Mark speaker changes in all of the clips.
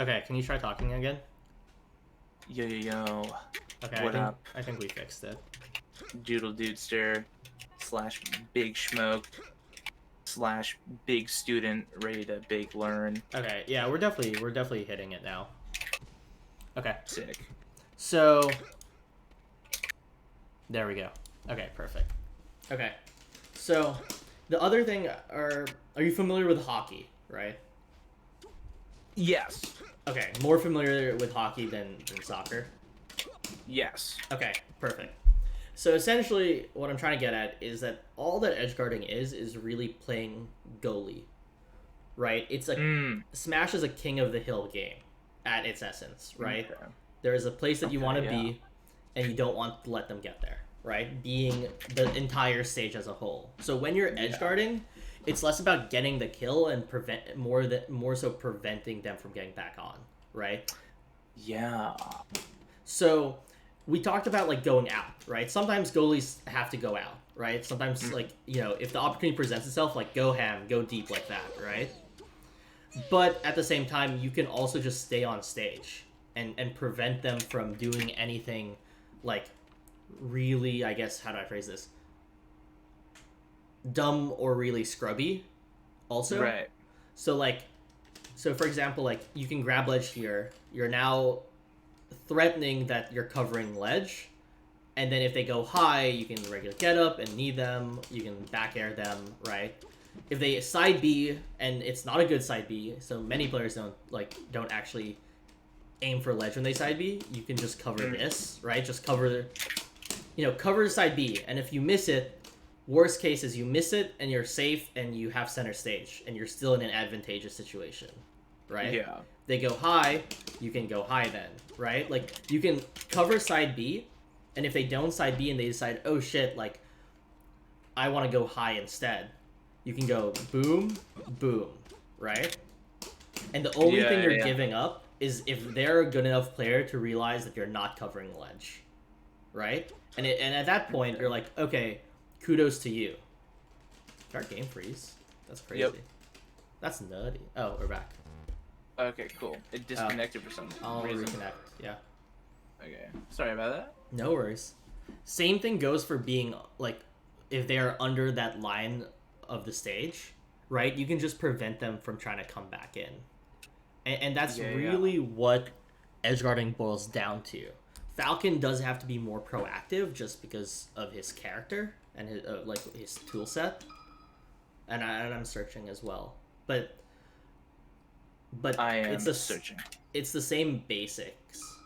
Speaker 1: Okay, can you try talking again?
Speaker 2: Yo yo yo.
Speaker 1: Okay,
Speaker 2: What up?
Speaker 1: I think we fixed it.
Speaker 2: Doodle Dudester slash Big Shmoke slash Big Student ready to big learn.
Speaker 1: Okay, yeah, we're definitely hitting it now. Okay,
Speaker 2: Sick.
Speaker 1: so there we go. Okay, perfect. Okay, so the other thing are you familiar with hockey, right?
Speaker 2: Yes.
Speaker 1: Okay, more familiar with hockey than soccer.
Speaker 2: Yes.
Speaker 1: Okay, perfect. So essentially, what I'm trying to get at is that all that edge guarding is really playing goalie, right? It's a
Speaker 2: Mm.
Speaker 1: Smash is a king of the hill game at its essence, right?
Speaker 2: Okay.
Speaker 1: There is a place that you want to
Speaker 2: Yeah.
Speaker 1: be, and you don't want to let them get there, right? Being the entire stage as a whole. So when you're edge guarding, it's less about getting the kill and more so preventing them from getting back on, right?
Speaker 2: Yeah.
Speaker 1: So we talked about like going out, right? Sometimes goalies have to go out, right? Sometimes like, if the opportunity presents itself, like go ham, go deep like that, right? But at the same time, you can also just stay on stage and prevent them from doing anything like really, I guess, how do I phrase this? Dumb or really scrubby also.
Speaker 2: Right.
Speaker 1: So like so for example, like you can grab ledge here. You're now threatening that you're covering ledge, and then if they go high, you can regular get up and knee them. You can back air them, right? If they side B and it's not a good side B, so many players don't actually aim for ledge when they side B. You can just cover this, right? Just cover side B, and if you miss it, worst case is you miss it and you're safe and you have center stage and you're still in an advantageous situation, right?
Speaker 2: Yeah.
Speaker 1: They go high, you can go high then, right? Like you can cover side B, and if they don't side B and they decide, oh shit, like I want to go high instead, you can go boom, boom, right? And the only thing you're giving up is if they're a good enough player to realize that you're not covering ledge, right? And at that point, you're like, okay, kudos to you. Did our game freeze? That's crazy.
Speaker 2: Yep.
Speaker 1: That's nutty. Oh, we're back.
Speaker 2: Okay, cool. It disconnected for some
Speaker 1: I'll
Speaker 2: reason.
Speaker 1: reconnect. Yeah.
Speaker 2: Okay. Sorry about that.
Speaker 1: No worries. Same thing goes for being like if they are under that line of the stage, right? You can just prevent them from trying to come back in, and that's really what edgeguarding boils down to. Falcon does have to be more proactive just because of his character and his tool set, and I'm searching as well, but
Speaker 2: I am
Speaker 1: it's
Speaker 2: searching.
Speaker 1: It's the same basics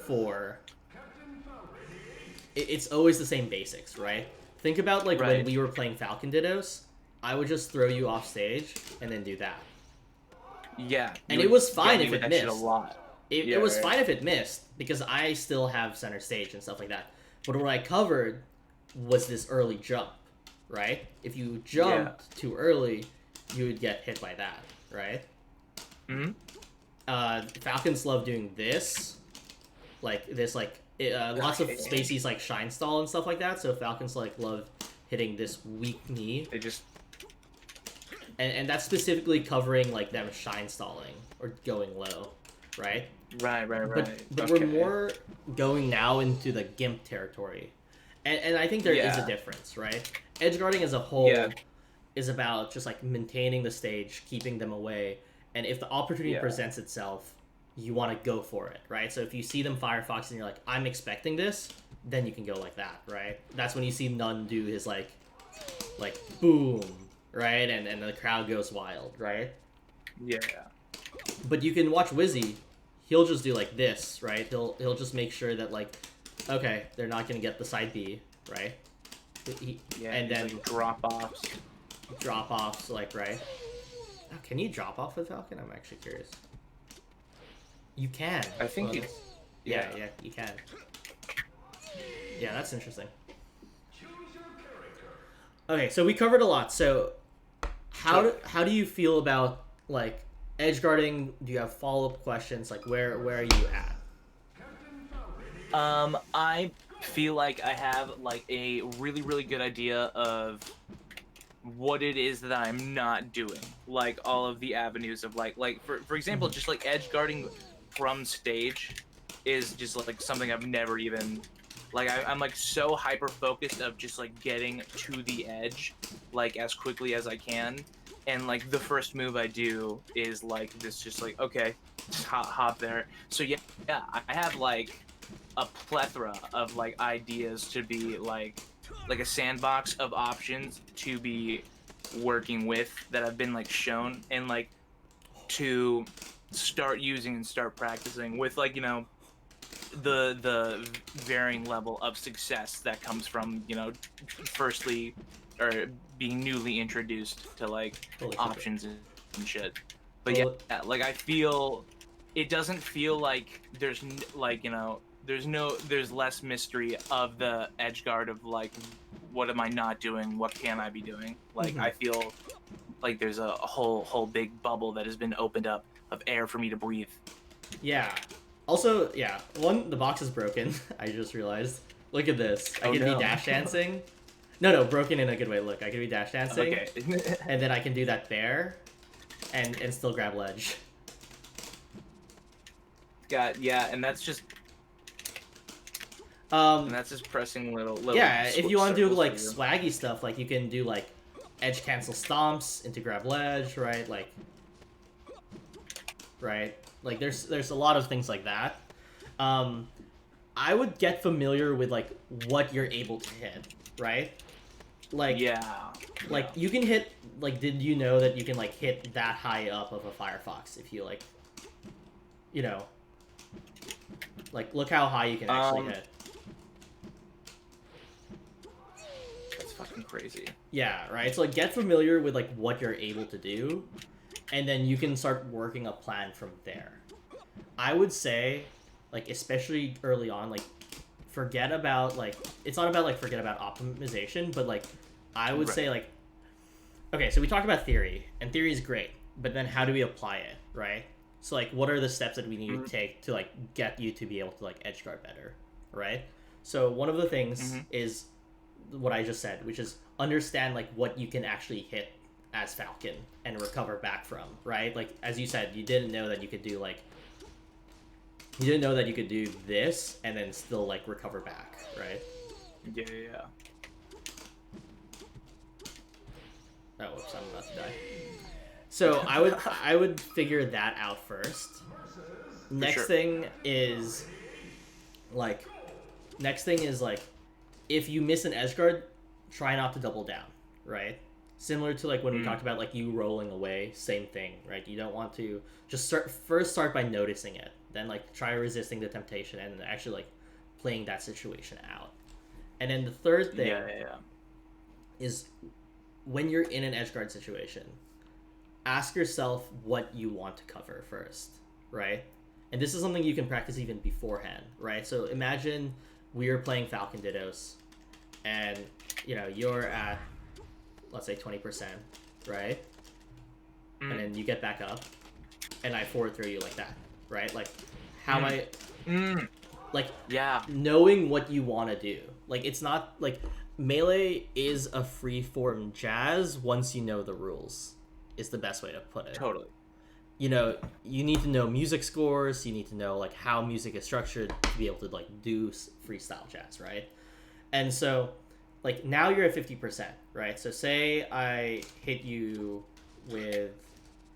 Speaker 1: for. It's always the same basics, right? Think about like when we were playing Falcon Dittos, I would just throw you off stage and then do that.
Speaker 2: Yeah.
Speaker 1: And it was fine if it
Speaker 2: that
Speaker 1: missed.
Speaker 2: shit a lot.
Speaker 1: It was fine if it missed because I still have center stage and stuff like that. But what I covered was this early jump, right? If you jumped too early, you would get hit by that, right? Falcons love doing this, lots of spacies like shine stall and stuff like that. So Falcons love hitting this weak knee.
Speaker 2: They just
Speaker 1: and that's specifically covering like them shine stalling or going low, right?
Speaker 2: Right.
Speaker 1: But we're more going now into the gimp territory, and I think there is a difference, right? Edge guarding as a whole is about just like maintaining the stage, keeping them away, and if the opportunity presents itself, you want to go for it, right? So if you see them Firefox and you're like, I'm expecting this, then you can go like that, right? That's when you see Nun do his like boom, right? And the crowd goes wild, right?
Speaker 2: Yeah.
Speaker 1: But you can watch Wizzy. He'll just do like this, right? He'll just make sure that like, okay, they're not gonna get the side B, right? And then
Speaker 2: like drop
Speaker 1: offs, like right. Oh, can you drop off with Falcon? I'm actually curious. You can.
Speaker 2: I think you.
Speaker 1: Yeah, you can. Yeah, that's interesting. Okay, so we covered a lot. So, how do you feel about like edge guarding? Do you have follow-up questions? Like, where are you at?
Speaker 2: I feel like I have like a really good idea of what it is that I'm not doing. Like all of the avenues of like for example, just like edge guarding from stage is just like something I've never even like I'm like so hyper focused of just like getting to the edge like as quickly as I can. And like the first move I do is like this just like okay, just hop there. So yeah, I have like a plethora of like ideas to be like a sandbox of options to be working with that have been like shown and like to start using and start practicing with like the varying level of success that comes from firstly or being newly introduced to like
Speaker 1: Holy shit.
Speaker 2: options and shit. But yeah,
Speaker 1: Well,
Speaker 2: like I feel it doesn't feel like like there's less mystery of the edge guard of like what am I not doing, what can I be doing. Like I feel like there's a whole big bubble that has been opened up of air for me to breathe.
Speaker 1: yeah. Also, yeah, the box is broken. I just realized. Look at this. I
Speaker 2: Oh
Speaker 1: can be
Speaker 2: no.
Speaker 1: dash dancing. No, broken in a good way. Look, I can be dash dancing.
Speaker 2: Okay.
Speaker 1: And then I can do that there and still grab ledge.
Speaker 2: Yeah, and that's just pressing little
Speaker 1: yeah, if you want to do
Speaker 2: circles
Speaker 1: like
Speaker 2: for you.
Speaker 1: swaggy stuff, like you can do like edge cancel stomps into grab ledge, right? Like there's a lot of things like that. I would get familiar with like what you're able to hit, right? Like like you can hit like did you know that you can like hit that high up of a Firefox if you like like look how high you can actually hit.
Speaker 2: That's fucking crazy.
Speaker 1: Yeah, right. So like get familiar with like what you're able to do, and then you can start working a plan from there. I would say, like especially early on, like forget about like it's not about like forget about optimization, but like I would say like okay, so we talked about theory, and theory is great, but then how do we apply it, right? So like what are the steps that we need to take to like get you to be able to like edge guard better, right? So one of the things is what I just said, which is understand like what you can actually hit as Falcon and recover back from, right? Like as you said, you didn't know that you could do this and then still like recover back, right?
Speaker 2: Yeah.
Speaker 1: Oh, whoops, I'm about to die. So I would figure that out first. Next thing is like if you miss an edge guard, try not to double down, right? Similar to like when we talked about like you rolling away, same thing, right? You don't want to just start by noticing it, then like try resisting the temptation and actually like playing that situation out. And then the third thing is when you're in an edge guard situation, ask yourself what you want to cover first, right? And this is something you can practice even beforehand, right? So imagine we are playing Falcon Dittos and you're at let's say 20%, right? And then you get back up and I forward throw you like that, right? Like how like knowing what you want to do. Like it's not like melee is a free form jazz once you know the rules is the best way to put it.
Speaker 2: Totally.
Speaker 1: You need to know music scores, you need to know like how music is structured to be able to like do freestyle jazz, right? And so like now you're at 50%, right? So say I hit you with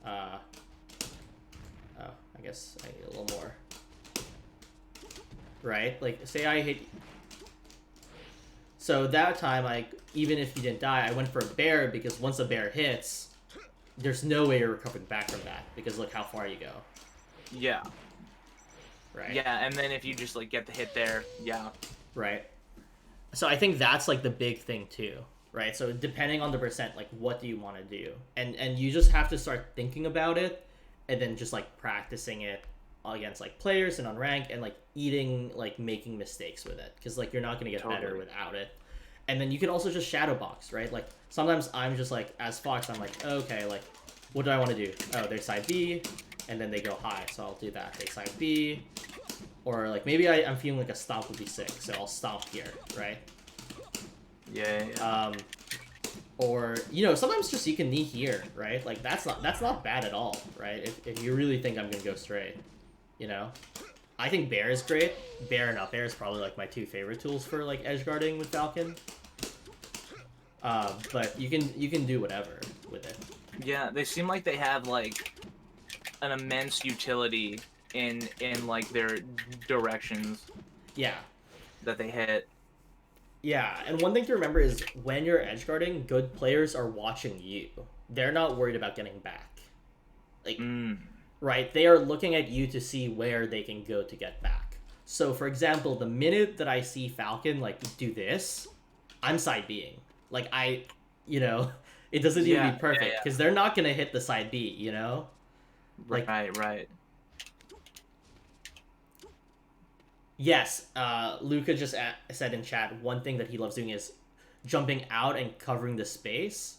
Speaker 1: I guess I need a little more. Right? Like say I hit so that time even if you didn't die, I went for a bear because once a bear hits, there's no way you're recovering back from that because look how far you go.
Speaker 2: Yeah.
Speaker 1: Right.
Speaker 2: Yeah, and then if you just like get the hit there,
Speaker 1: Right. So I think that's like the big thing too, right? So depending on the percent, like what do you want to do? And you just have to start thinking about it and then just like practicing it against like players and on rank and like making mistakes with it because like you're not going to get better without it. And then you can also just shadow box, right? Like sometimes I'm just like as Fox I'm like okay, like what do I want to do? Oh, there's side B and then they go high, so I'll do that. They side B, or like maybe I'm feeling like a stomp would be sick, so I'll stomp here, right?
Speaker 2: Yeah.
Speaker 1: Or, sometimes just you can knee here, right? Like, that's not bad at all, right? If you really think I'm gonna go straight, I think Bear is great. Bear and Up Air is probably, like, my two favorite tools for, like, edge guarding with Falcon. But you can do whatever with it.
Speaker 2: Yeah, they seem like they have, like, an immense utility in like, their directions.
Speaker 1: Yeah.
Speaker 2: That they hit.
Speaker 1: Yeah, and one thing to remember is when you're edge guarding, good players are watching you. They're not worried about getting back. Like, right? They are looking at you to see where they can go to get back. So, for example, the minute that I see Falcon, like, do this, I'm side B'ing. Like, it doesn't need to be perfect, because they're not going to hit the side B, Like,
Speaker 2: right.
Speaker 1: Yes, Luca just said in chat, one thing that he loves doing is jumping out and covering the space,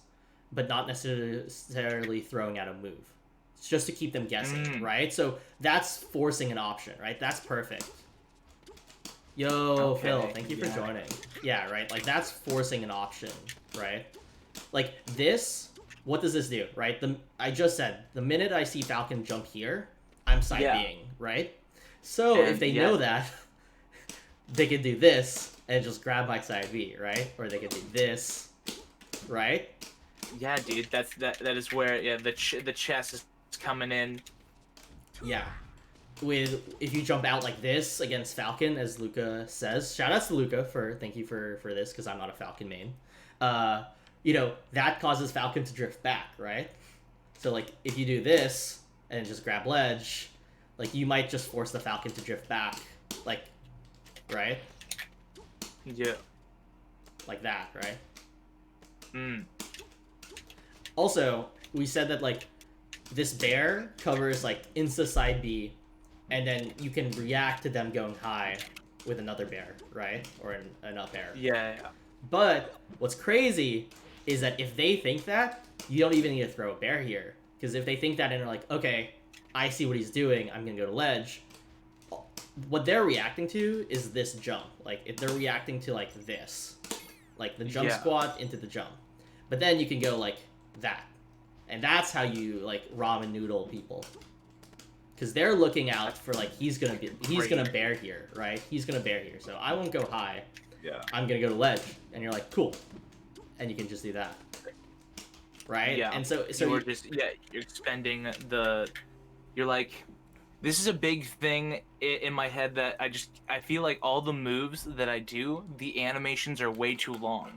Speaker 1: but not necessarily throwing out a move. It's just to keep them guessing, right? So that's forcing an option, right? That's perfect. Yo, Phil, thank you for joining. Yeah, right? Like, that's forcing an option, right? Like, this, what does this do, right? I just said, the minute I see Falcon jump here, I'm side B'ing, right? So, if they know that, they could do this and just grab my side B, right? Or they could do this, right?
Speaker 2: Yeah, dude, that is where the chess is coming in.
Speaker 1: Yeah, if you jump out like this against Falcon, as Luca says, shout outs to Luca thank you for this, because I'm not a Falcon main. That causes Falcon to drift back, right? So like if you do this and just grab ledge, like you might just force the Falcon to drift back, like. Right?
Speaker 2: Yeah.
Speaker 1: Like that, right? Also, we said that, like, this bear covers, like, insta side B, and then you can react to them going high with another bear, right? Or an up air.
Speaker 2: Yeah.
Speaker 1: But what's crazy is that if they think that, you don't even need to throw a bear here. Because if they think that and they're like, okay, I see what he's doing, I'm going to go to ledge, what they're reacting to is this jump. Like, if they're reacting to, like, this. Like, the jump squat into the jump. But then you can go, like, that. And that's how you, like, ramen noodle people. Because they're looking out for, like, he's gonna bear here, right? He's gonna bear here. So I won't go high.
Speaker 2: Yeah.
Speaker 1: I'm gonna go to ledge. And you're like, cool. And you can just do that. Right?
Speaker 2: Yeah.
Speaker 1: And so
Speaker 2: you're expending you're like, this is a big thing in my head that I feel like all the moves that I do, the animations are way too long.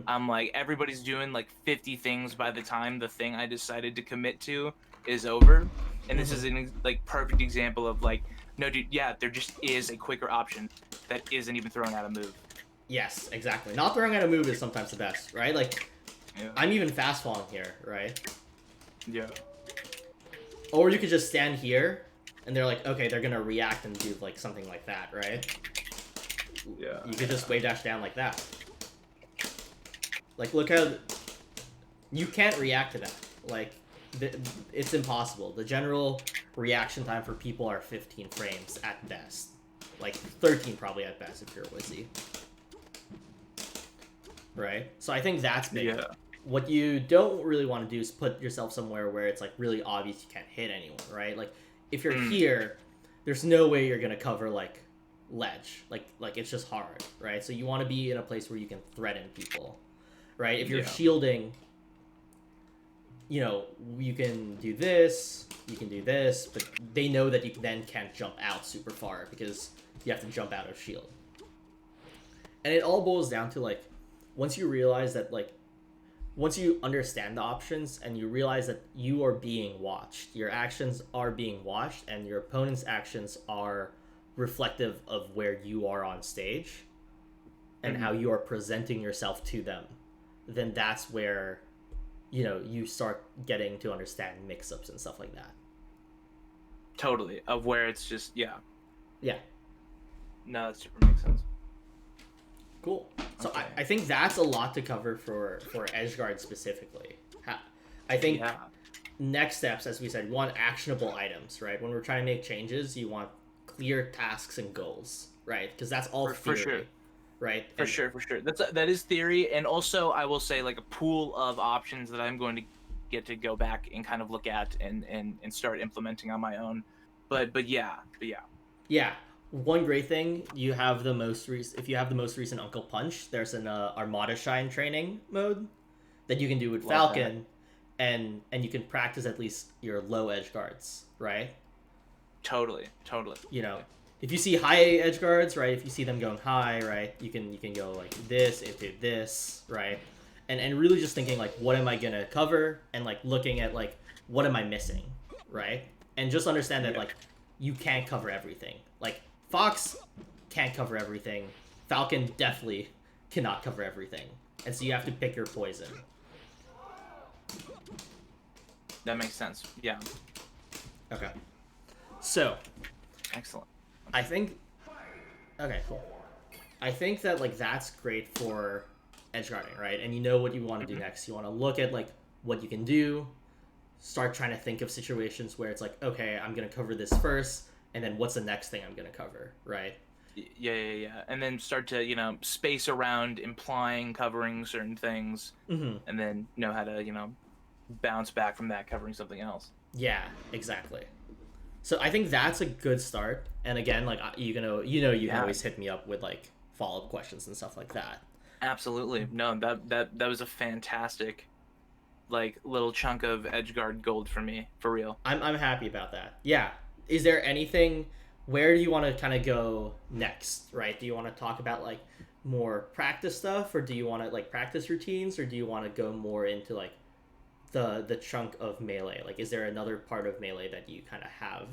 Speaker 2: I'm like, everybody's doing like 50 things by the time the thing I decided to commit to is over. And this is an like perfect example of like, no dude, there just is a quicker option that isn't even throwing out a move.
Speaker 1: Yes, exactly. Not throwing out a move is sometimes the best, right? Like, I'm even fast falling here, right?
Speaker 2: Yeah.
Speaker 1: Or you could just stand here, and they're like, okay, they're gonna react and do like something like that, right?
Speaker 2: Yeah.
Speaker 1: You could just wave dash down like that. Like, look how you can't react to that. Like, it's impossible. The general reaction time for people are 15 frames at best. Like 13 probably at best if you're Wizzy. Right? So I think that's big.
Speaker 2: Yeah.
Speaker 1: What you don't really want to do is put yourself somewhere where it's like really obvious you can't hit anyone, right? Like if you're here, there's no way you're gonna cover like ledge. Like it's just hard, right? So you want to be in a place where you can threaten people, right? If you're shielding, you can do this, but they know that you then can't jump out super far because you have to jump out of shield. And it all boils down to like, once you realize that like, once you understand the options and you realize that you are being watched, your actions are being watched and your opponent's actions are reflective of where you are on stage and how you are presenting yourself to them, then that's where, you start getting to understand mix-ups and stuff like that.
Speaker 2: Totally. Of where it's just, yeah. No, that super makes sense.
Speaker 1: Cool. So I think that's a lot to cover for Edgeguard specifically. I think next steps, as we said, you want actionable items, right? When we're trying to make changes, you want clear tasks and goals, right? Because that's all theory,
Speaker 2: for sure.
Speaker 1: right?
Speaker 2: For sure, for sure. That is theory, and also I will say like a pool of options that I'm going to get to go back and kind of look at and start implementing on my own. But yeah.
Speaker 1: Yeah, one great thing you have the most if you have the most recent Uncle Punch, there's an Armada Shine training mode that you can do with
Speaker 2: Love that.
Speaker 1: Falcon, and you can practice at least your low edge guards, right?
Speaker 2: Totally, totally.
Speaker 1: You know, if you see high edge guards, right? If you see them going high, right, you can go like this into this, right? And really just thinking like, what am I gonna cover, and like looking at like, what am I missing, right? And just understand that
Speaker 2: Yeah.
Speaker 1: like, you can't cover everything. Like Fox can't cover everything. Falcon definitely cannot cover everything, and so you have to pick your poison.
Speaker 2: That makes sense. Yeah.
Speaker 1: Okay. So
Speaker 2: Excellent.
Speaker 1: I think. Okay, cool. I think that like that's great for edge guarding, right? And you know what you want to do next. You want to look at like what you can do, start trying to think of situations where it's like, okay, I'm gonna cover this first, and then what's the next thing I'm gonna cover, right?
Speaker 2: Yeah. And then start to, space around implying covering certain things,
Speaker 1: Mm-hmm.
Speaker 2: and then know how to, bounce back from that covering something else.
Speaker 1: Yeah, exactly. So I think that's a good start. And again, like you can
Speaker 2: Yeah.
Speaker 1: always hit me up with like follow up questions and stuff like that.
Speaker 2: Absolutely. No, that was a fantastic like little chunk of edgeguard gold for me, for real.
Speaker 1: I'm happy about that. Yeah. Is there anything? Where do you want to kind of go next? Right? Do you want to talk about like more practice stuff, or do you want to like practice routines, or do you want to go more into like the chunk of melee? Like, is there another part of melee that you kind of have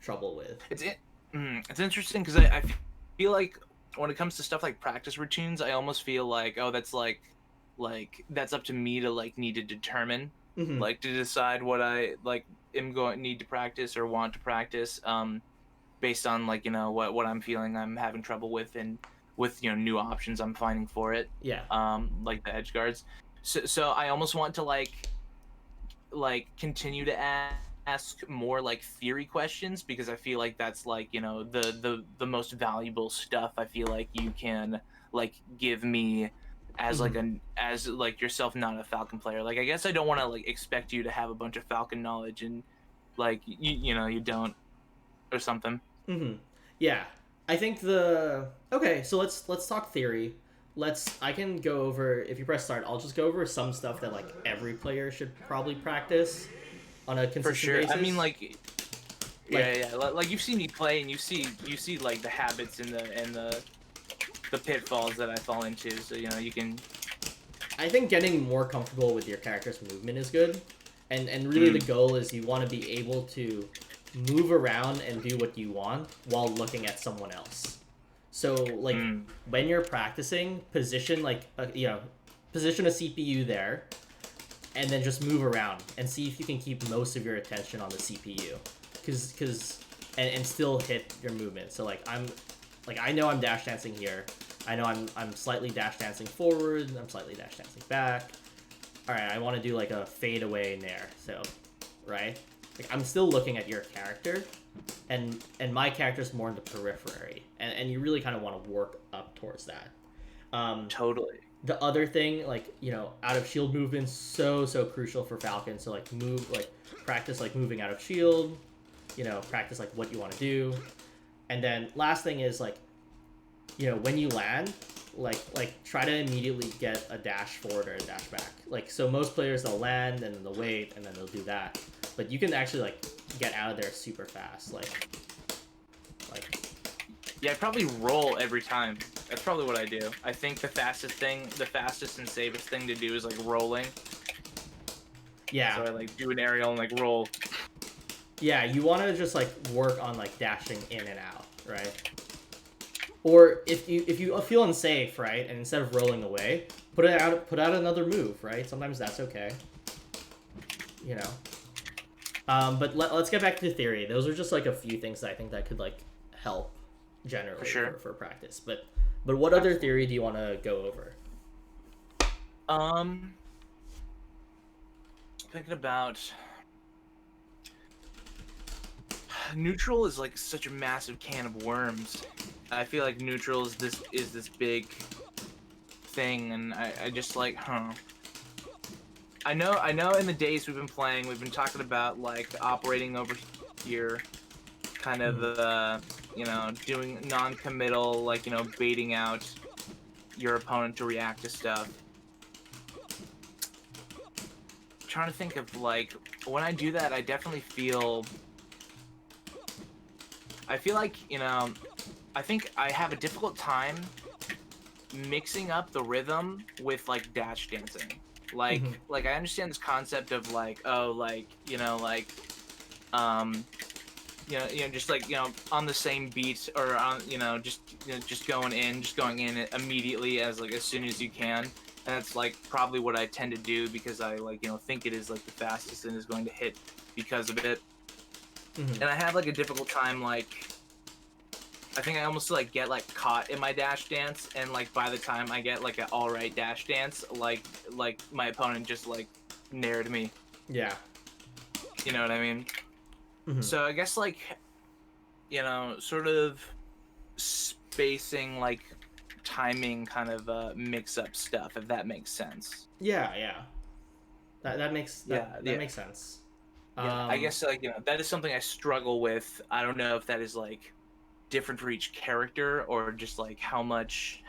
Speaker 1: trouble with?
Speaker 2: It's interesting because I feel like when it comes to stuff like practice routines, I almost feel like, oh, that's like that's up to me to like need to determine,
Speaker 1: Mm-hmm.
Speaker 2: like to decide what I like am going need to practice or want to practice, based on like what I'm feeling I'm having trouble with, and with new options I'm finding for it,
Speaker 1: Yeah.
Speaker 2: like the edge guards. So I almost want to continue to ask more like theory questions, because I feel like that's like the most valuable stuff I feel like you can like give me as like
Speaker 1: Mm-hmm.
Speaker 2: an as like yourself not a Falcon player. Like I guess I don't want to like expect you to have a bunch of Falcon knowledge and like you don't, or something.
Speaker 1: Mm-hmm. Yeah. I think the okay. So let's talk theory. I can go over, if you press start. I'll just go over some stuff that like every player should probably practice on a
Speaker 2: For
Speaker 1: consistent
Speaker 2: sure.
Speaker 1: basis.
Speaker 2: I mean, like,
Speaker 1: Like
Speaker 2: yeah. Like you've seen me play, and you see like the habits and the pitfalls that I fall into. So you can.
Speaker 1: I think getting more comfortable with your character's movement is good, and really the
Speaker 2: Mm,
Speaker 1: goal is you want to be able to move around and do what you want while looking at someone else. So like
Speaker 2: mm,
Speaker 1: when you're practicing, position position a CPU there, and then just move around and see if you can keep most of your attention on the CPU, because and still hit your movement. So I know I'm dash dancing here. I know I'm slightly dash dancing forward. I'm slightly dash dancing back. All right, I want to do like a fade away nair. So, right, like I'm still looking at your character, and my character's more in the periphery, and you really kind of want to work up towards that.
Speaker 2: totally.
Speaker 1: The other thing, like out of shield movement, so crucial for Falcon. So practice like moving out of shield. Practice like what you want to do, and then last thing is like when you land, like try to immediately get a dash forward or a dash back. Like so most players they'll land and then they'll wait and then they'll do that, but you can actually like get out of there super fast. Like
Speaker 2: Yeah, I probably roll every time. That's probably what I do. I think the fastest and safest thing to do is like rolling.
Speaker 1: yeah,
Speaker 2: So I like do an aerial and like roll.
Speaker 1: yeah, you want to just like work on like dashing in and out, right? Or if you feel unsafe, right, and instead of rolling away, put out another move, right? Sometimes that's okay. You know. But let's get back to theory. Those are just like a few things that I think that could like help generally
Speaker 2: For sure.
Speaker 1: for practice. But what other theory do you want to go over?
Speaker 2: Um, Thinking about neutral is like such a massive can of worms. I feel like neutral is this big thing, and I just like, huh. I know in the days we've been playing, we've been talking about like operating over here, kind of you know, doing non-committal, like, you know, baiting out your opponent to react to stuff. Trying to think of like when I do that, I definitely feel like, you know, I think I have a difficult time mixing up the rhythm with like dash dancing.
Speaker 1: Mm-hmm.
Speaker 2: Like I understand this concept of like, oh, like, you know, like um you know, just like, you know, on the same beat, or on, you know, just going in immediately, as like as soon as you can. And that's like probably what I tend to do, because I, like, you know, think it is like the fastest and is going to hit because of it.
Speaker 1: Mm-hmm.
Speaker 2: And I have like a difficult time, like, I think I almost like get like caught in my dash dance, and like by the time I get like an all right dash dance, like my opponent just like nared me.
Speaker 1: Yeah.
Speaker 2: You know what I mean?
Speaker 1: Mm-hmm.
Speaker 2: So I guess like, you know, sort of spacing, like timing, kind of mix up stuff, if that makes sense.
Speaker 1: Yeah, yeah. That makes
Speaker 2: Yeah,
Speaker 1: that
Speaker 2: yeah,
Speaker 1: makes sense.
Speaker 2: yeah. I guess like, you know, that is something I struggle with. I don't know if that is like different for each character, or just like how much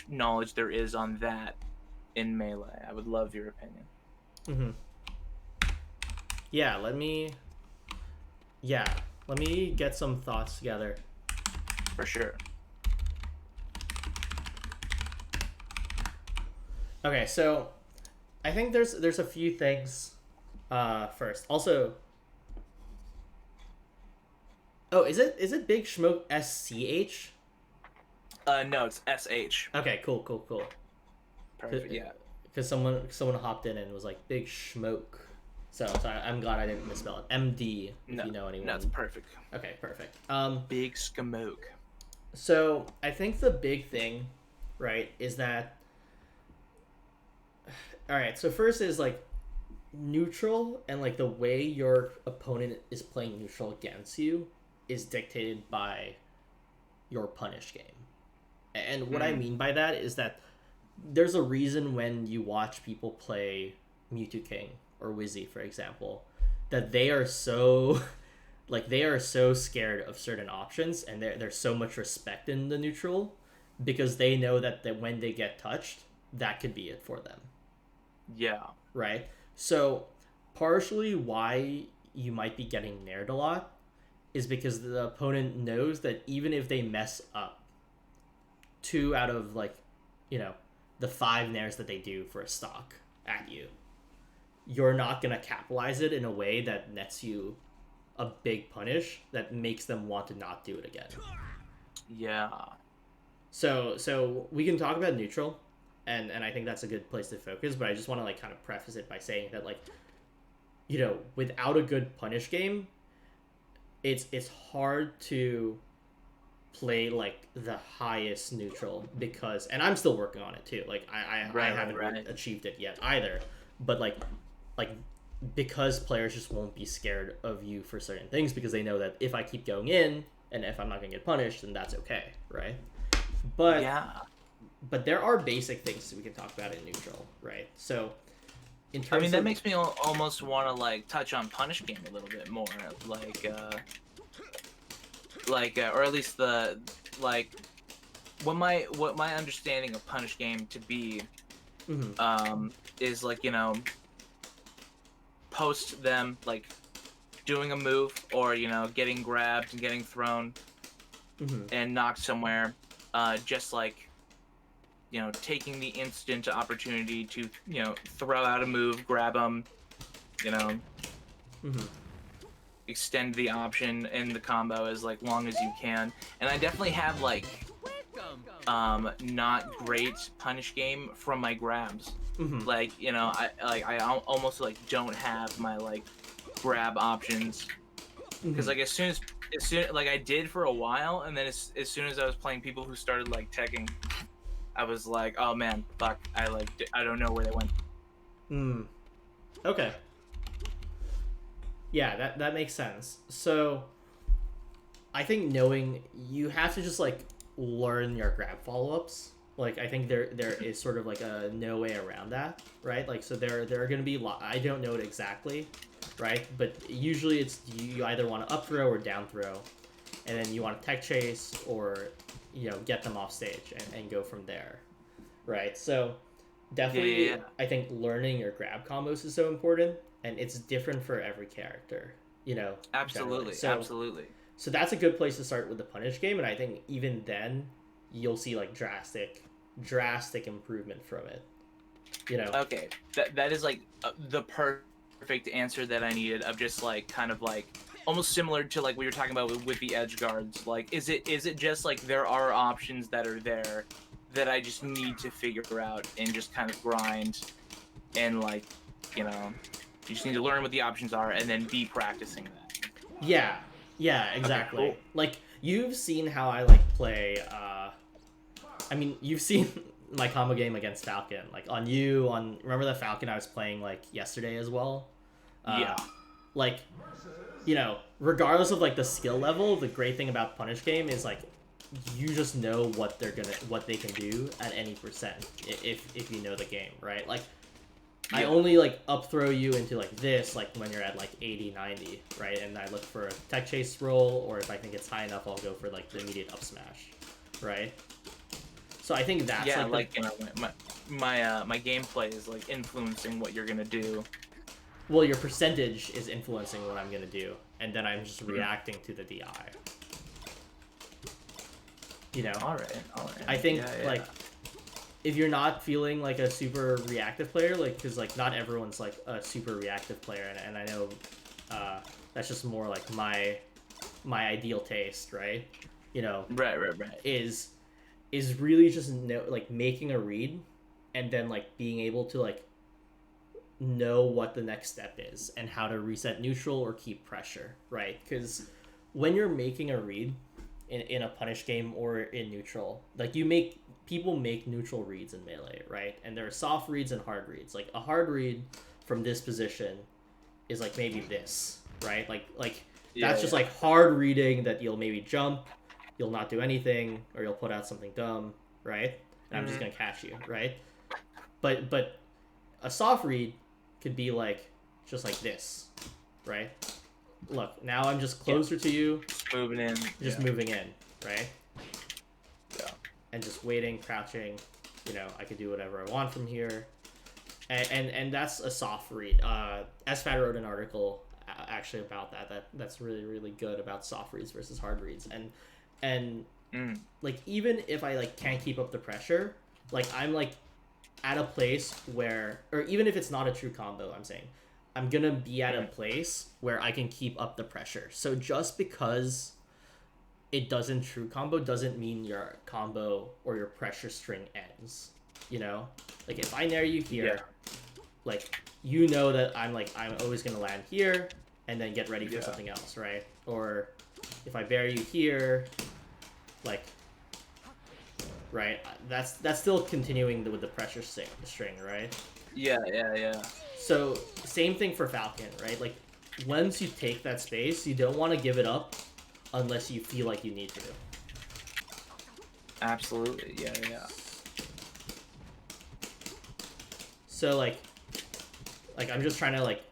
Speaker 2: knowledge there is on that in Melee. I would love your opinion.
Speaker 1: Mm-hmm. Yeah, yeah, let me get some thoughts together.
Speaker 2: For sure.
Speaker 1: Okay, so I think there's a few things. First, also, oh, is it Big Shmoke SCH?
Speaker 2: No, it's SH.
Speaker 1: Okay, cool.
Speaker 2: Perfect. Yeah.
Speaker 1: Because someone hopped in and was like Big Shmoke, so I'm glad I didn't misspell it. MD, if
Speaker 2: No,
Speaker 1: you know anyone.
Speaker 2: no, it's perfect.
Speaker 1: Okay, perfect.
Speaker 2: Big Shmoke.
Speaker 1: So I think the big thing, right, is that, all right. So first is like neutral, and like the way your opponent is playing neutral against you is dictated by your punish game. And what I mean by that is that there's a reason when you watch people play Mewtwo King or Wizzy, for example, that they are so like they are so scared of certain options, and there's so much respect in the neutral, because they know that when they get touched, that could be it for them.
Speaker 2: Yeah.
Speaker 1: Right? So partially why you might be getting nared a lot is because the opponent knows that even if they mess up two out of, like, you know, the five nairs that they do for a stock at you, you're not gonna capitalize it in a way that nets you a big punish that makes them want to not do it again.
Speaker 2: Yeah.
Speaker 1: So we can talk about neutral, and I think that's a good place to focus, but I just want to like kind of preface it by saying that, like, you know, without a good punish game, it's hard to play like the highest neutral, because, and I'm still working on it too. Like I haven't achieved it yet either, but like because players just won't be scared of you for certain things, because they know that if I keep going in and if I'm not gonna get punished, then that's okay, right? But
Speaker 2: Yeah.
Speaker 1: but there are basic things we can talk about in neutral, right? So in terms
Speaker 2: I mean, that
Speaker 1: of,
Speaker 2: makes me almost want to like touch on punish game a little bit more, or at least the like what my understanding of punish game to be is, like, you know, post them like doing a move, or, you know, getting grabbed and getting thrown and knocked somewhere, just like, you know, taking the instant opportunity to, you know, throw out a move, grab them, you know, extend the option in the combo as like long as you can. And I definitely have like not great punish game from my grabs. Like, you know, I almost like don't have my like grab options, because like as soon like I did for a while, and then as soon as I was playing people who started like teching, I was like, oh man, fuck, I don't know where they went.
Speaker 1: Okay. Yeah, that makes sense. So I think knowing, you have to just like learn your grab follow-ups. Like I think there is sort of like a no way around that, right? Like so there are going to be I don't know it exactly, right? But usually it's you either want to up throw or down throw, and then you want to tech chase or get them off stage and go from there, right? So definitely
Speaker 2: Yeah.
Speaker 1: I think learning your grab combos is so important, and it's different for every character, generally.
Speaker 2: Absolutely,
Speaker 1: So
Speaker 2: absolutely.
Speaker 1: so that's a good place to start with the punish game, and I think even then you'll see like drastic improvement from it.
Speaker 2: Okay, that is like the perfect answer that I needed, of just like kind of like almost similar to like we were talking about with the edge guards. Like, is it just like there are options that are there that I just need to figure out and just kind of grind, and like, you know, you just need to learn what the options are and then be practicing that.
Speaker 1: Yeah,
Speaker 2: Okay,
Speaker 1: exactly.
Speaker 2: cool.
Speaker 1: Like you've seen how I like play. I mean, you've seen my combo game against Falcon, like on remember the Falcon I was playing like yesterday as well.
Speaker 2: Yeah.
Speaker 1: Like, regardless of like the skill level, the great thing about punish game is like you just know what they can do at any percent if you know the game, right? Like I only like up throw you into like this like when you're at like 80, 90, right? And I look for a tech chase roll, or if I think it's high enough, I'll go for like the immediate up smash, right? So I think that's
Speaker 2: like my gameplay is like influencing what you're gonna do.
Speaker 1: well, your percentage is influencing what I'm gonna do, and then I'm just reacting to the DI.
Speaker 2: All right.
Speaker 1: I think like if you're not feeling like a super reactive player, like because like not everyone's like a super reactive player, and I know that's just more like my ideal taste, right?
Speaker 2: Right.
Speaker 1: Is really just like making a read, and then like being able to like know what the next step is and how to reset neutral or keep pressure, right? Because when you're making a read in a punish game or in neutral, like people make neutral reads in Melee, right? And there are soft reads and hard reads. Like a hard read from this position is like maybe this, right? Like that's just like hard reading that you'll maybe jump, you'll not do anything, or you'll put out something dumb, right? And I'm just gonna catch you, right? But a soft read could be like just like this, right? Look, now I'm just closer to you,
Speaker 2: moving in,
Speaker 1: moving in, right?
Speaker 2: Yeah.
Speaker 1: And just waiting, crouching. I could do whatever I want from here, and that's a soft read. SFAT wrote an article actually about that's really good about soft reads versus hard reads, and like even if I like can't keep up the pressure, like I'm like at a place where, or even if it's not a true combo, I'm saying I'm gonna be at a place where I can keep up the pressure. So just because it doesn't true combo doesn't mean your combo or your pressure string ends. Like if I nair you here, like that I'm always gonna land here and then get ready for something else, right? Or if I bury you here, like, right, that's still continuing with the pressure string, right?
Speaker 2: Yeah.
Speaker 1: So same thing for Falcon, right? Like once you take that space, you don't want to give it up unless you feel like you need to.
Speaker 2: Absolutely, yeah.
Speaker 1: So like I'm just trying to like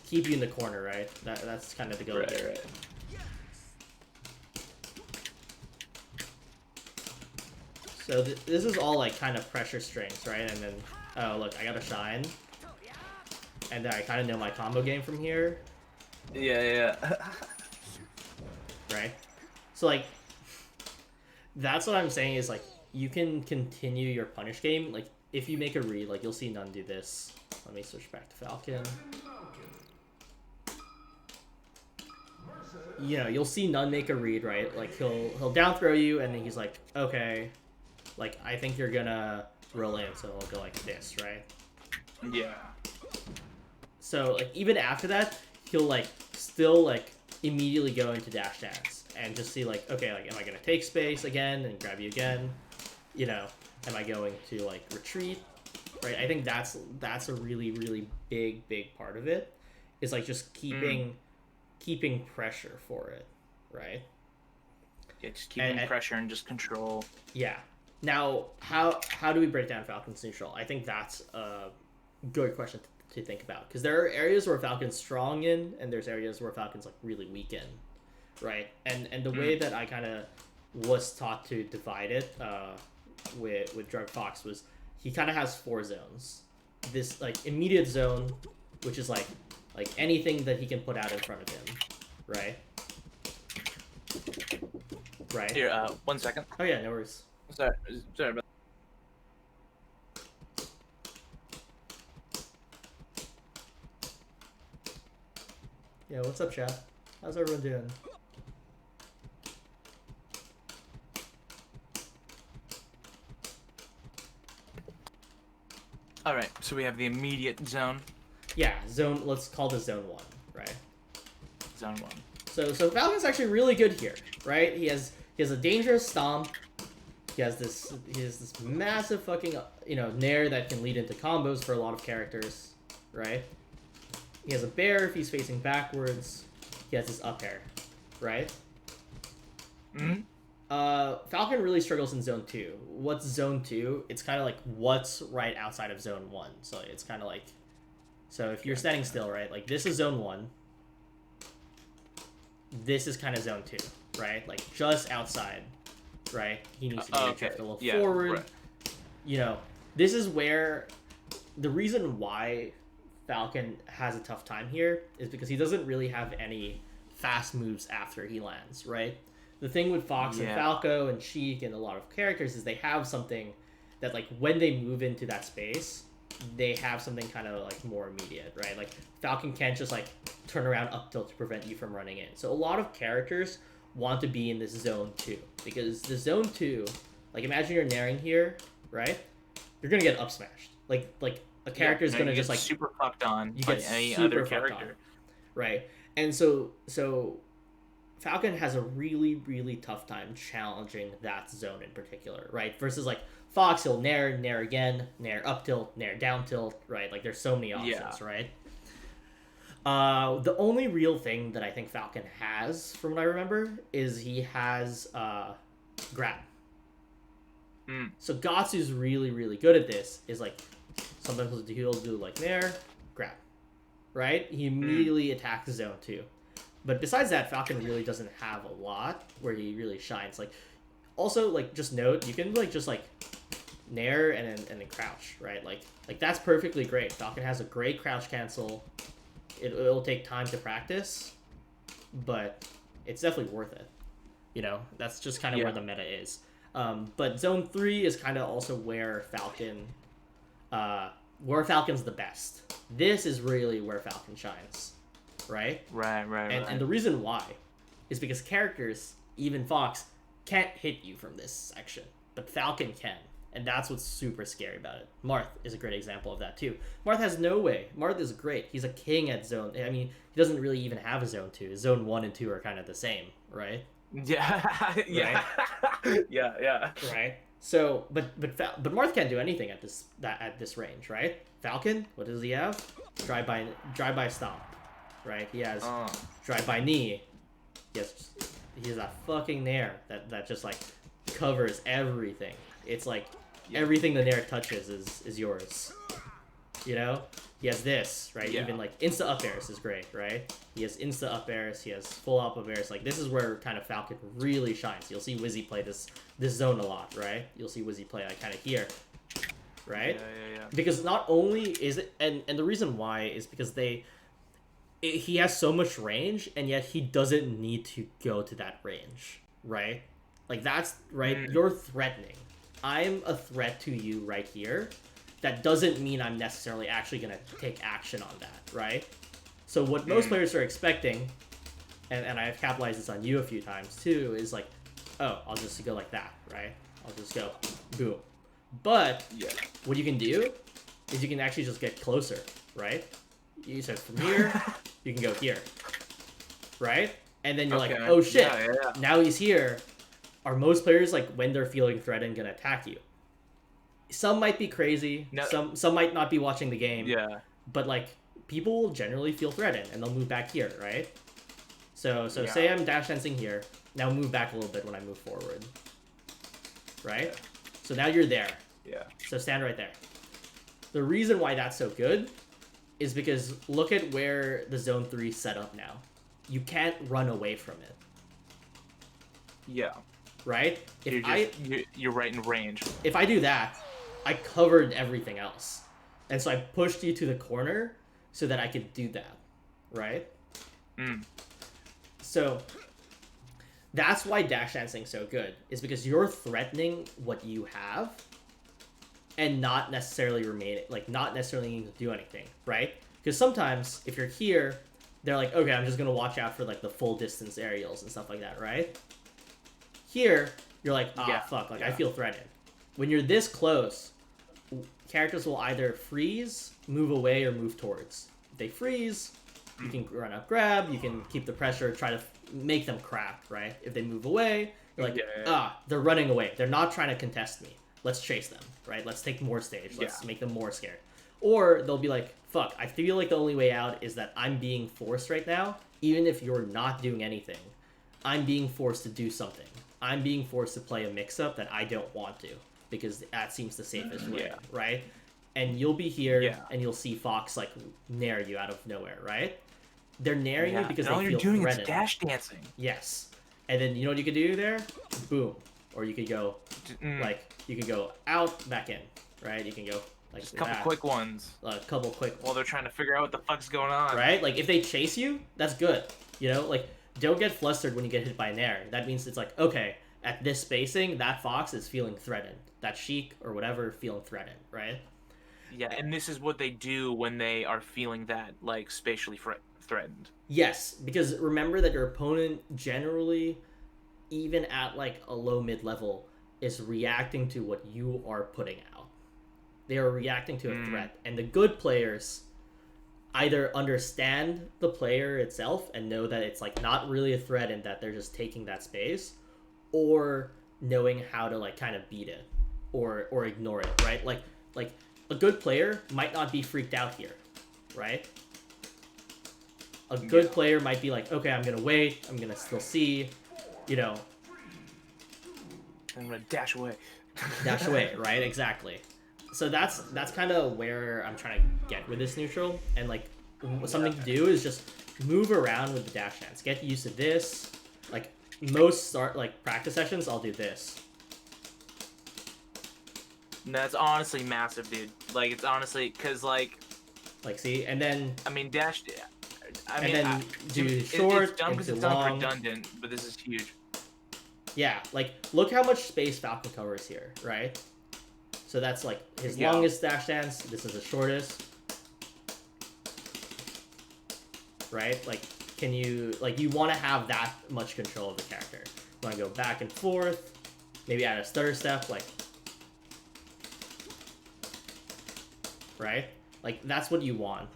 Speaker 1: keep you in the corner, right? That's kind of the goal here.
Speaker 2: Right.
Speaker 1: So this is all like kind of pressure strings, right? And then, oh look, I got a shine. And then I kind of know my combo game from here.
Speaker 2: Yeah.
Speaker 1: Right? So like, that's what I'm saying is like, you can continue your punish game. Like, if you make a read, like you'll see none do this. Let me switch back to Falcon. You'll see none make a read, right? Like he'll down throw you, and then he's like, okay, like I think you're gonna roll in, so I'll go like this, right?
Speaker 2: Yeah.
Speaker 1: So like even after that, he'll like still like immediately go into dash dance and just see like, okay, like am I gonna take space again and grab you again? Am I going to like retreat? Right? I think that's a really big part of it. Is like just keeping pressure for it, right?
Speaker 2: Yeah, just keeping pressure and just control.
Speaker 1: Yeah. Now, how do we break down Falcon's neutral? I think that's a good question to think about, because there are areas where Falcon's strong in, and there's areas where Falcon's like really weak in, right? And the way that I kind of was taught to divide it with Drug Fox was he kind of has 4 zones. This like immediate zone, which is like anything that he can put out in front of him, right? Right.
Speaker 2: Here, 1 second.
Speaker 1: Oh yeah, no worries.
Speaker 2: Sorry about.
Speaker 1: Yeah, what's up, chat? How's everyone doing?
Speaker 2: All right, so we have the immediate zone.
Speaker 1: Yeah, zone. Let's call this zone 1, right?
Speaker 2: Zone 1.
Speaker 1: So Falcon's actually really good here, right? He has a dangerous stomp. He has this massive fucking nair that can lead into combos for a lot of characters, right? He has a bear if he's facing backwards. He has this up air, right? Falcon really struggles in zone 2. What's zone 2? It's kind of like what's right outside of zone 1. So it's kind of like, so if you're standing still, right? Like this is zone 1. This is kind of zone 2, right? Like just outside, right? He needs to drift a little forward. Right. This is where the reason why Falcon has a tough time here is because he doesn't really have any fast moves after he lands, right? The thing with Fox and Falco and Sheik and a lot of characters is they have something that, like, when they move into that space, they have something kind of, like, more immediate, right? Like, Falcon can't just, like, turn around up tilt to prevent you from running in. So a lot of characters want to be in this zone 2, because the zone 2, like, imagine you're nairing here, right? You're gonna get up smashed. Like a character is gonna just, like,
Speaker 2: super fucked on
Speaker 1: you
Speaker 2: by
Speaker 1: get
Speaker 2: any
Speaker 1: super
Speaker 2: other
Speaker 1: fucked
Speaker 2: character.
Speaker 1: on, right? And so Falcon has a really, really tough time challenging that zone in particular, right? Versus, like, Fox, he'll nair again, nair up tilt, nair down tilt, right? Like, there's so many options, right? The only real thing that I think Falcon has, from what I remember, is he has grab. So Gatsu's really, really good at this, is, like, sometimes he'll do, like, nair, grab, right? He immediately attacks zone 2. But besides that, Falcon really doesn't have a lot where he really shines. Like, also, like, just note, you can, like, just, like, nair and then crouch, right? Like that's perfectly great. Falcon has a great crouch cancel. It'll take time to practice, but it's definitely worth it. That's just kind of where the meta is. But zone 3 is kind of also where Falcon's the best. This is really where Falcon shines. Right?
Speaker 2: Right.
Speaker 1: And the reason why is because characters, even Fox, can't hit you from this section, but Falcon can, and that's what's super scary about it. Marth is a great example of that too. Marth has no way. Marth is great. He's a king at zone. I mean, he doesn't really even have a zone 2. Zone 1 and 2 are kind of the same, right?
Speaker 2: Yeah. Yeah.
Speaker 1: Right?
Speaker 2: Yeah.
Speaker 1: Right. So, but Marth can't do anything at this range, right? Falcon, what does he have? Drive by stomp. Right, he has drive-by knee. He has that fucking nair that just, like, covers everything. It's like everything the nair touches is yours. He has this, right?
Speaker 2: Yeah.
Speaker 1: Even, like, insta up airs is great, right? He has insta up airs. He has full up airs. Like, this is where kind of Falcon really shines. You'll see Wizzy play this zone a lot, right? You'll see Wizzy play, like, kind of here, right?
Speaker 2: Yeah.
Speaker 1: Because not only is it, and the reason why is because he has so much range, and yet he doesn't need to go to that range, right? Like, that's, right? You're threatening. I'm a threat to you right here. That doesn't mean I'm necessarily actually going to take action on that, right? So what most players are expecting, and I've capitalized this on you a few times too, is like, oh, I'll just go like that, right? I'll just go boom. But what you can do is you can actually just get closer, right? You said from here, you can go here, right? And then you're like, oh shit,
Speaker 2: yeah.
Speaker 1: Now he's here. Are most players, like, when they're feeling threatened, gonna attack you? Some might be crazy. No. Some might not be watching the game.
Speaker 2: Yeah.
Speaker 1: But, like, people will generally feel threatened, and they'll move back here, right? So say I'm dash dancing here. Now move back a little bit when I move forward. Right?
Speaker 2: Yeah.
Speaker 1: So now you're there.
Speaker 2: Yeah.
Speaker 1: So stand right there. The reason why that's so good is because look at where the zone 3 is set up now. You can't run away from it.
Speaker 2: Yeah.
Speaker 1: Right?
Speaker 2: You're right in range.
Speaker 1: If I do that, I covered everything else. And so I pushed you to the corner so that I could do that. Right? So that's why dash dancing's so good, is because you're threatening what you have and not necessarily not necessarily needing to do anything, right? Because sometimes if you're here, they're like, okay, I'm just gonna watch out for like the full distance aerials and stuff like that, right? Here, you're like, fuck, I feel threatened. When you're this close, characters will either freeze, move away, or move towards. If they freeze, you can run up, grab, you can keep the pressure, try to make them crack, right? If they move away, you're like, they're running away. They're not trying to contest me. Let's chase them, right? Let's take more stage. Let's make them more scared. Or they'll be like, fuck, I feel like the only way out is that I'm being forced right now, even if you're not doing anything. I'm being forced to do something. I'm being forced to play a mix-up that I don't want to, because that seems the safest way, right? And you'll be here, and you'll see Fox, like, nair you out of nowhere, right? They're nairing you because they feel
Speaker 2: you're doing
Speaker 1: threatened.
Speaker 2: is dash dancing.
Speaker 1: Yes. And then you know what you could do there? Boom. Or you could go, you could go out, back in, right? You can go, like,
Speaker 2: just a couple quick ones.
Speaker 1: A couple quick
Speaker 2: while they're trying to figure out what the fuck's going on.
Speaker 1: Right? Like, if they chase you, that's good. You know? Like, don't get flustered when you get hit by an air. That means it's like, okay, at this spacing, that Fox is feeling threatened. That Sheik or whatever feeling threatened, right?
Speaker 2: Yeah, and this is what they do when they are feeling that, like, spatially threatened.
Speaker 1: Yes, because remember that your opponent generally, even at, like, a low mid-level, is reacting to what you are putting out. They are reacting to a threat. And the good players either understand the player itself and know that it's, like, not really a threat and that they're just taking that space, or knowing how to, like, kind of beat it or ignore it, right? Like a good player might not be freaked out here, right? A good player might be like, okay, I'm gonna wait, I'm gonna still see, you know.
Speaker 2: I'm gonna dash away.
Speaker 1: Dash away, right? Exactly. So that's kind of where I'm trying to get with this neutral, and like something to do is just move around with the dash dance. Get used to this. Like most practice sessions, I'll do this.
Speaker 2: That's honestly massive, dude. Like, it's honestly, because, like,
Speaker 1: see, and then...
Speaker 2: I mean, dash...
Speaker 1: do short,
Speaker 2: it's dumb because it's
Speaker 1: long.
Speaker 2: redundant, but this is huge.
Speaker 1: Yeah, like, look how much space Falcon covers here, right? So that's, like, his longest dash dance. This is the shortest. Right? Like, can you... Like, you want to have that much control of the character. You want to go back and forth. Maybe add a stutter step, like... Right? Like, that's what you want.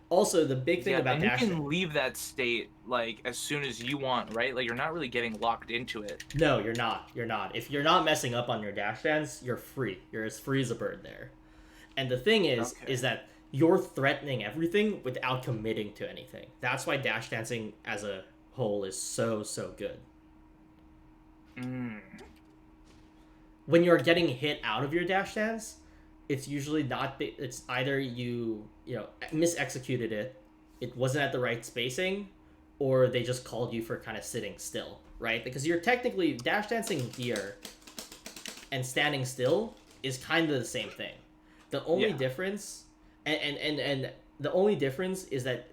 Speaker 1: Also, the big thing about dash...
Speaker 2: you can leave that state, like, as soon as you want, right? Like, you're not really getting locked into it.
Speaker 1: No, you're not. You're not. If you're not messing up on your dash dance, you're free. You're as free as a bird there. And the thing is that you're threatening everything without committing to anything. That's why dash dancing as a whole is so, so good. When you're getting hit out of your dash dance... It's usually not... It's either you mis-executed it, it wasn't at the right spacing, or they just called you for kind of sitting still, right? Because you're technically... Dash dancing here and standing still is kind of the same thing. The only difference... And the only difference is that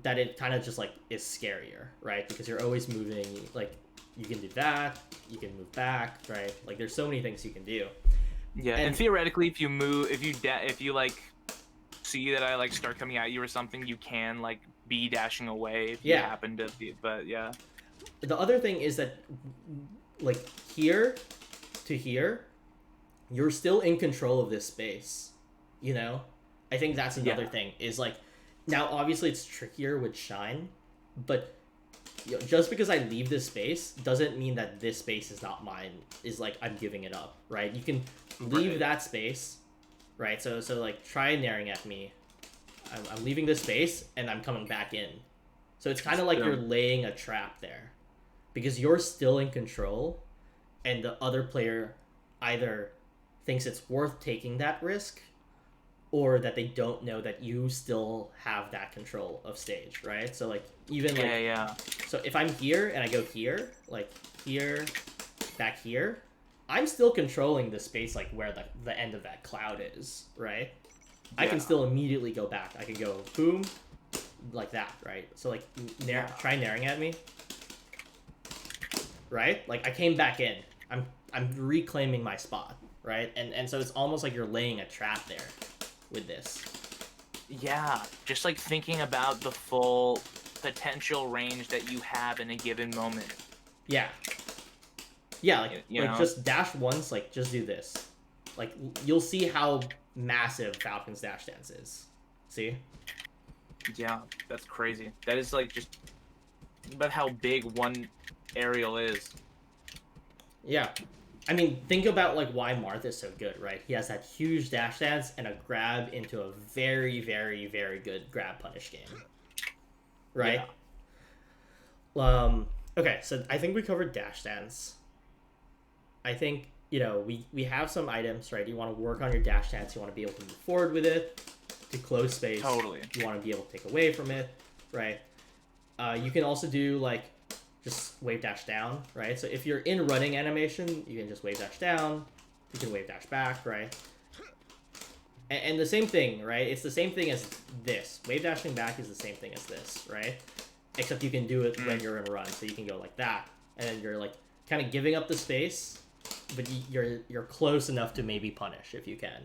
Speaker 1: it kind of just, like, is scarier, right? Because you're always moving, like... You can do that, you can move back, right? Like, there's so many things you can do.
Speaker 2: Yeah, and theoretically, if you like see that I like start coming at you or something, you can like be dashing away if you happen to be. But yeah,
Speaker 1: the other thing is that like here to here, you're still in control of this space. You know, I think that's another thing. Is like now obviously it's trickier with Shine, but just because I leave this space doesn't mean that this space is not mine. Is like I'm giving it up, right? You can leave that space, right? So like try naring at me. I'm leaving this space and I'm coming back in, So it's kind of like
Speaker 2: Yeah.
Speaker 1: you're laying a trap there, because you're still in control, and the other player either thinks it's worth taking that risk, or that they don't know that you still have that control of stage, right? So like even like
Speaker 2: Yeah.
Speaker 1: so if I'm here and I go here, like here, back here, I'm still controlling the space like where the end of that cloud is, right? I can still immediately go back. I can go boom, like that, right? So like try naring at me, right? Like I came back in. I'm reclaiming my spot, right? And so it's almost like you're laying a trap there with this.
Speaker 2: Yeah, just like thinking about the full potential range that you have in a given moment.
Speaker 1: Yeah. Yeah, like
Speaker 2: You
Speaker 1: like
Speaker 2: know?
Speaker 1: just dash once, like just do this. Like you'll see how massive Falcon's dash dance is. See?
Speaker 2: Yeah, that's crazy. That is like just about how big one aerial is.
Speaker 1: Yeah. I mean, think about like why Martha's so good, right? He has that huge dash dance and a grab into a very, very, very good grab punish game. Right? Okay, so I think we covered dash dance. I think, we have some items, right? You want to work on your dash dance, you want to be able to move forward with it, to close space.
Speaker 2: Totally.
Speaker 1: You want to be able to take away from it, right? You can also do like just wave dash down, right? So if you're in running animation, you can just wave dash down. You can wave dash back, right? And the same thing, right? It's the same thing as this. Wave dashing back is the same thing as this, right? Except you can do it when you're in run, so you can go like that, and then you're like kind of giving up the space, but you're close enough to maybe punish if you can.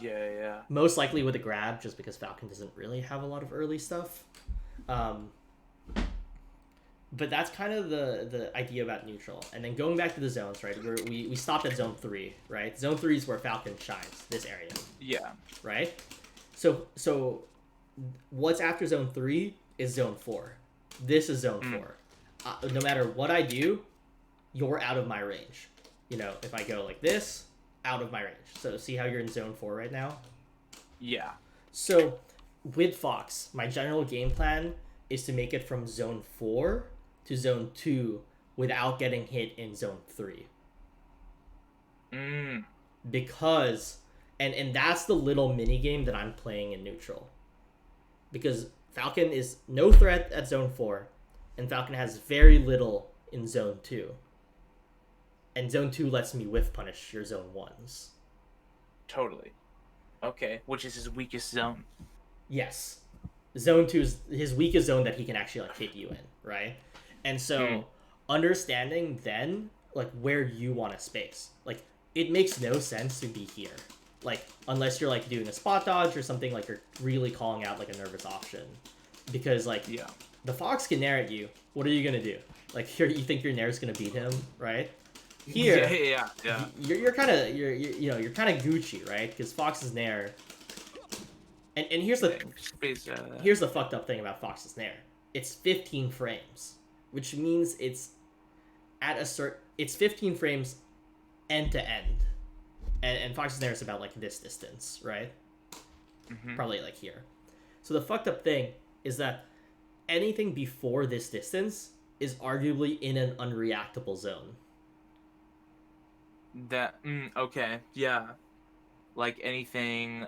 Speaker 2: Yeah.
Speaker 1: Most likely with a grab, just because Falcon doesn't really have a lot of early stuff. But that's kind of the idea about neutral. And then going back to the zones, right? We stopped at zone 3, right? Zone 3 is where Falcon shines, this area.
Speaker 2: Yeah.
Speaker 1: Right? So what's after zone 3 is zone 4. This is zone 4. No matter what I do, you're out of my range. If I go like this, out of my range. So see how you're in zone 4 right now?
Speaker 2: Yeah.
Speaker 1: So with Fox, my general game plan is to make it from zone 4 to zone 2 without getting hit in zone 3. Because and that's the little mini game that I'm playing in neutral. Because Falcon is no threat at zone 4, and Falcon has very little in zone 2. And zone 2 lets me whiff punish your zone 1s.
Speaker 2: Totally. Okay, which is his weakest zone.
Speaker 1: Yes. Zone 2 is his weakest zone that he can actually like hit you in, right? And so understanding then like where you want to space. Like it makes no sense to be here. Like unless you're like doing a spot dodge or something, like you're really calling out like a nervous option. Because like the Fox can nair at you. What are you gonna do? Like here you think your nair's gonna beat him, right? Here you're kind of you're kind of Gucci, right? Because Fox's nair. And here's the fucked up thing about Fox's nair. It's 15 frames, which means it's it's 15 frames end to end. And Fox's nair is about like this distance, right? Probably like here. So the fucked up thing is that anything before this distance is arguably in an unreactable zone.
Speaker 2: Okay, yeah. Like anything.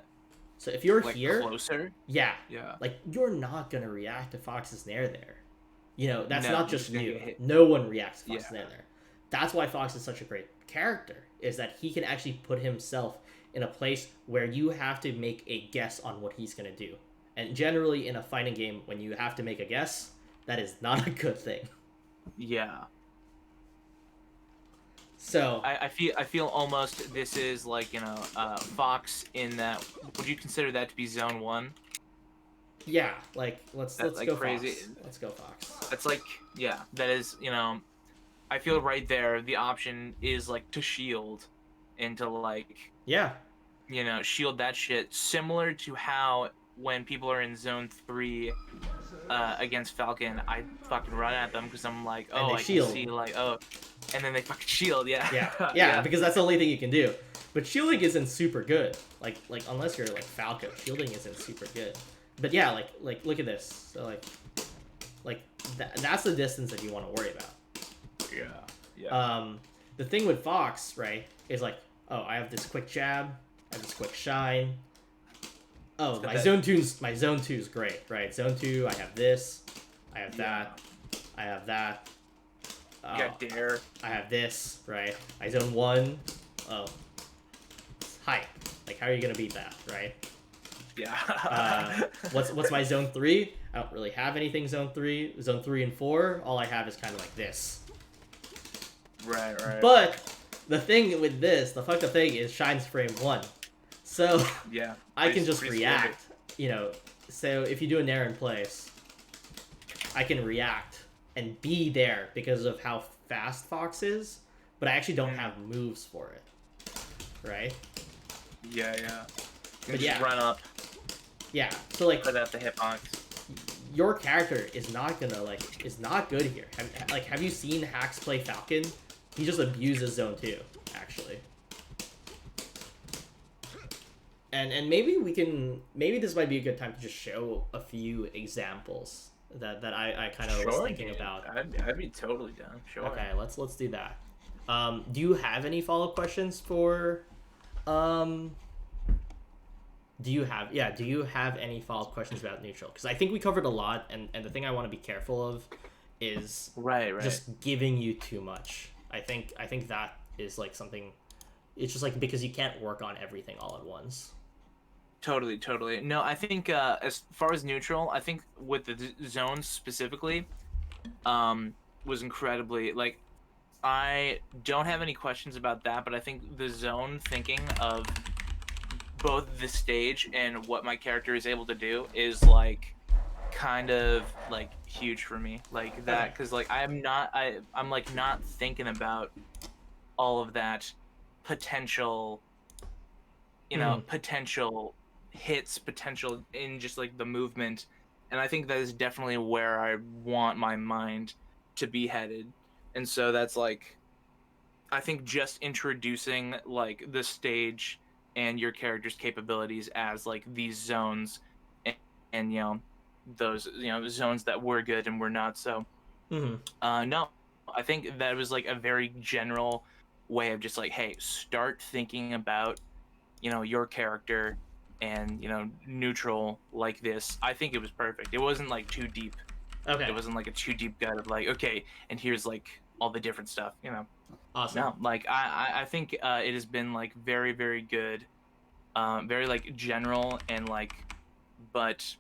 Speaker 1: So if you're
Speaker 2: like
Speaker 1: here,
Speaker 2: closer,
Speaker 1: yeah, like you're not gonna react to Fox's nair there. That's not just you. No one reacts to Fox's nair there. That's why Fox is such a great character, is that he can actually put himself in a place where you have to make a guess on what he's gonna do. And generally in a fighting game, when you have to make a guess, that is not a good thing.
Speaker 2: Yeah.
Speaker 1: So
Speaker 2: I feel almost this is like Fox in that. Would you consider that to be zone 1?
Speaker 1: Yeah, like let's
Speaker 2: like
Speaker 1: go
Speaker 2: crazy.
Speaker 1: Fox. Let's go Fox.
Speaker 2: That's like that is I feel right there the option is like to shield and to like shield that shit, similar to how when people are in zone 3 against Falcon, I fucking run at them because I'm like, oh, I
Speaker 1: shield.
Speaker 2: can see like, oh, and then they fucking shield,
Speaker 1: yeah, because that's the only thing you can do. But shielding isn't super good. Like unless you're like Falco, shielding isn't super good. But yeah, like look at this. So like Like that's the distance that you want to worry about.
Speaker 2: Yeah. Yeah.
Speaker 1: The thing with Fox, right, is like, oh, I have this quick jab, I have this quick shine. Oh, my zone two is great, right? Zone 2, I have this, I have that, I have that.
Speaker 2: You got dare.
Speaker 1: I have this, right? My zone 1, oh, hype. Like, how are you gonna beat that, right?
Speaker 2: Yeah.
Speaker 1: What's my zone 3? I don't really have anything zone 3. Zone 3 and 4, all I have is kind of like this.
Speaker 2: Right.
Speaker 1: But the thing with this, the fucked up thing is Shine's frame 1. So
Speaker 2: yeah,
Speaker 1: I can just react, you know. So if you do a nair in place, I can react and be there because of how fast Fox is, but I actually don't have moves for it. Right?
Speaker 2: Yeah. You
Speaker 1: But
Speaker 2: just run up.
Speaker 1: Yeah. So like
Speaker 2: put out the hitbox.
Speaker 1: Your character is not good here. Have you seen Hax play Falcon? He just abuses zone 2, actually. And maybe this might be a good time to just show a few examples that I kind of was thinking about.
Speaker 2: I'd be totally down. Sure.
Speaker 1: Okay, let's do that. Do you have any follow-up questions for do you have any follow-up questions about neutral? Because I think we covered a lot, and the thing I want to be careful of is just giving you too much. I think that is like something. It's just like because you can't work on everything all at once.
Speaker 2: Totally. No, I think as far as neutral, I think with the zones specifically, was incredibly like. I don't have any questions about that, but I think the zone thinking of both the stage and what my character is able to do is like kind of like huge for me, like that, because like I'm like not thinking about all of that potential, potential hits, potential in just like the movement, and I think that is definitely where I want my mind to be headed. And so that's like, I think just introducing like the stage and your character's capabilities as like these zones, and those zones that were good and were not so. No, I think that was like a very general way of just like, hey, start thinking about your character and neutral like this. I think it was perfect. It wasn't like too deep.
Speaker 1: Okay.
Speaker 2: It wasn't like a too deep gut of like, okay, and here's like all the different stuff,
Speaker 1: Awesome.
Speaker 2: No, like I think it has been like very, very good, very like general and like, but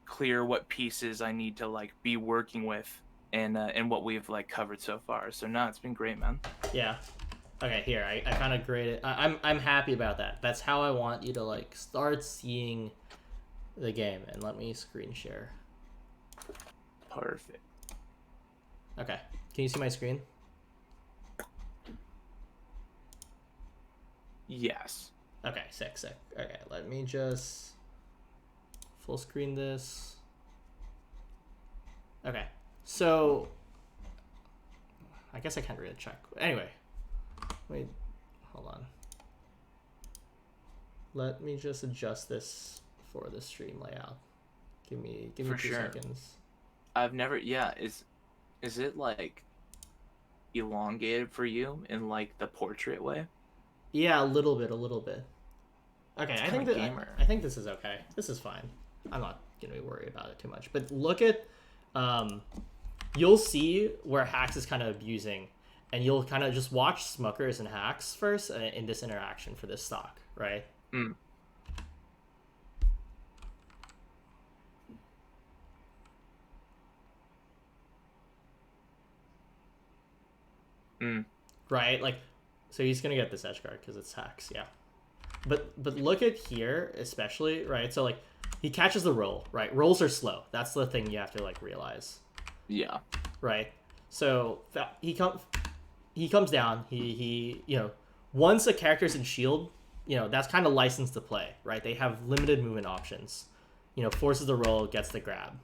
Speaker 2: clear what pieces I need to like be working with and what we've like covered so far. So no, it's been great, man.
Speaker 1: Yeah. Okay, here I kind of graded. I'm happy about that. That's how I want you to like start seeing the game. And let me screen share.
Speaker 2: Perfect.
Speaker 1: Okay. Can you see my screen?
Speaker 2: Yes.
Speaker 1: Okay, sick. Okay, let me just full screen this. Okay, so I guess I can't really check. Anyway, wait, hold on. Let me just adjust this for the stream layout. Give me 2 seconds.
Speaker 2: I've never. Yeah, is it like elongated for you in like the portrait way?
Speaker 1: Yeah, a little bit. Okay, I think this is okay. This is fine. I'm not gonna be worried about it too much. But look at, you'll see where Hax is kind of abusing, and you'll kind of just watch Smokers and Hax first in this interaction for this stock, right? Right, like, so he's gonna get this edge guard because it's Hax, yeah. But look at here, especially, right? So like, he catches the roll, right? Rolls are slow. That's the thing you have to like realize.
Speaker 2: Yeah.
Speaker 1: Right. So he comes down. He once a character's in shield, that's kind of licensed to play, right? They have limited movement options. Forces the roll, gets the grab.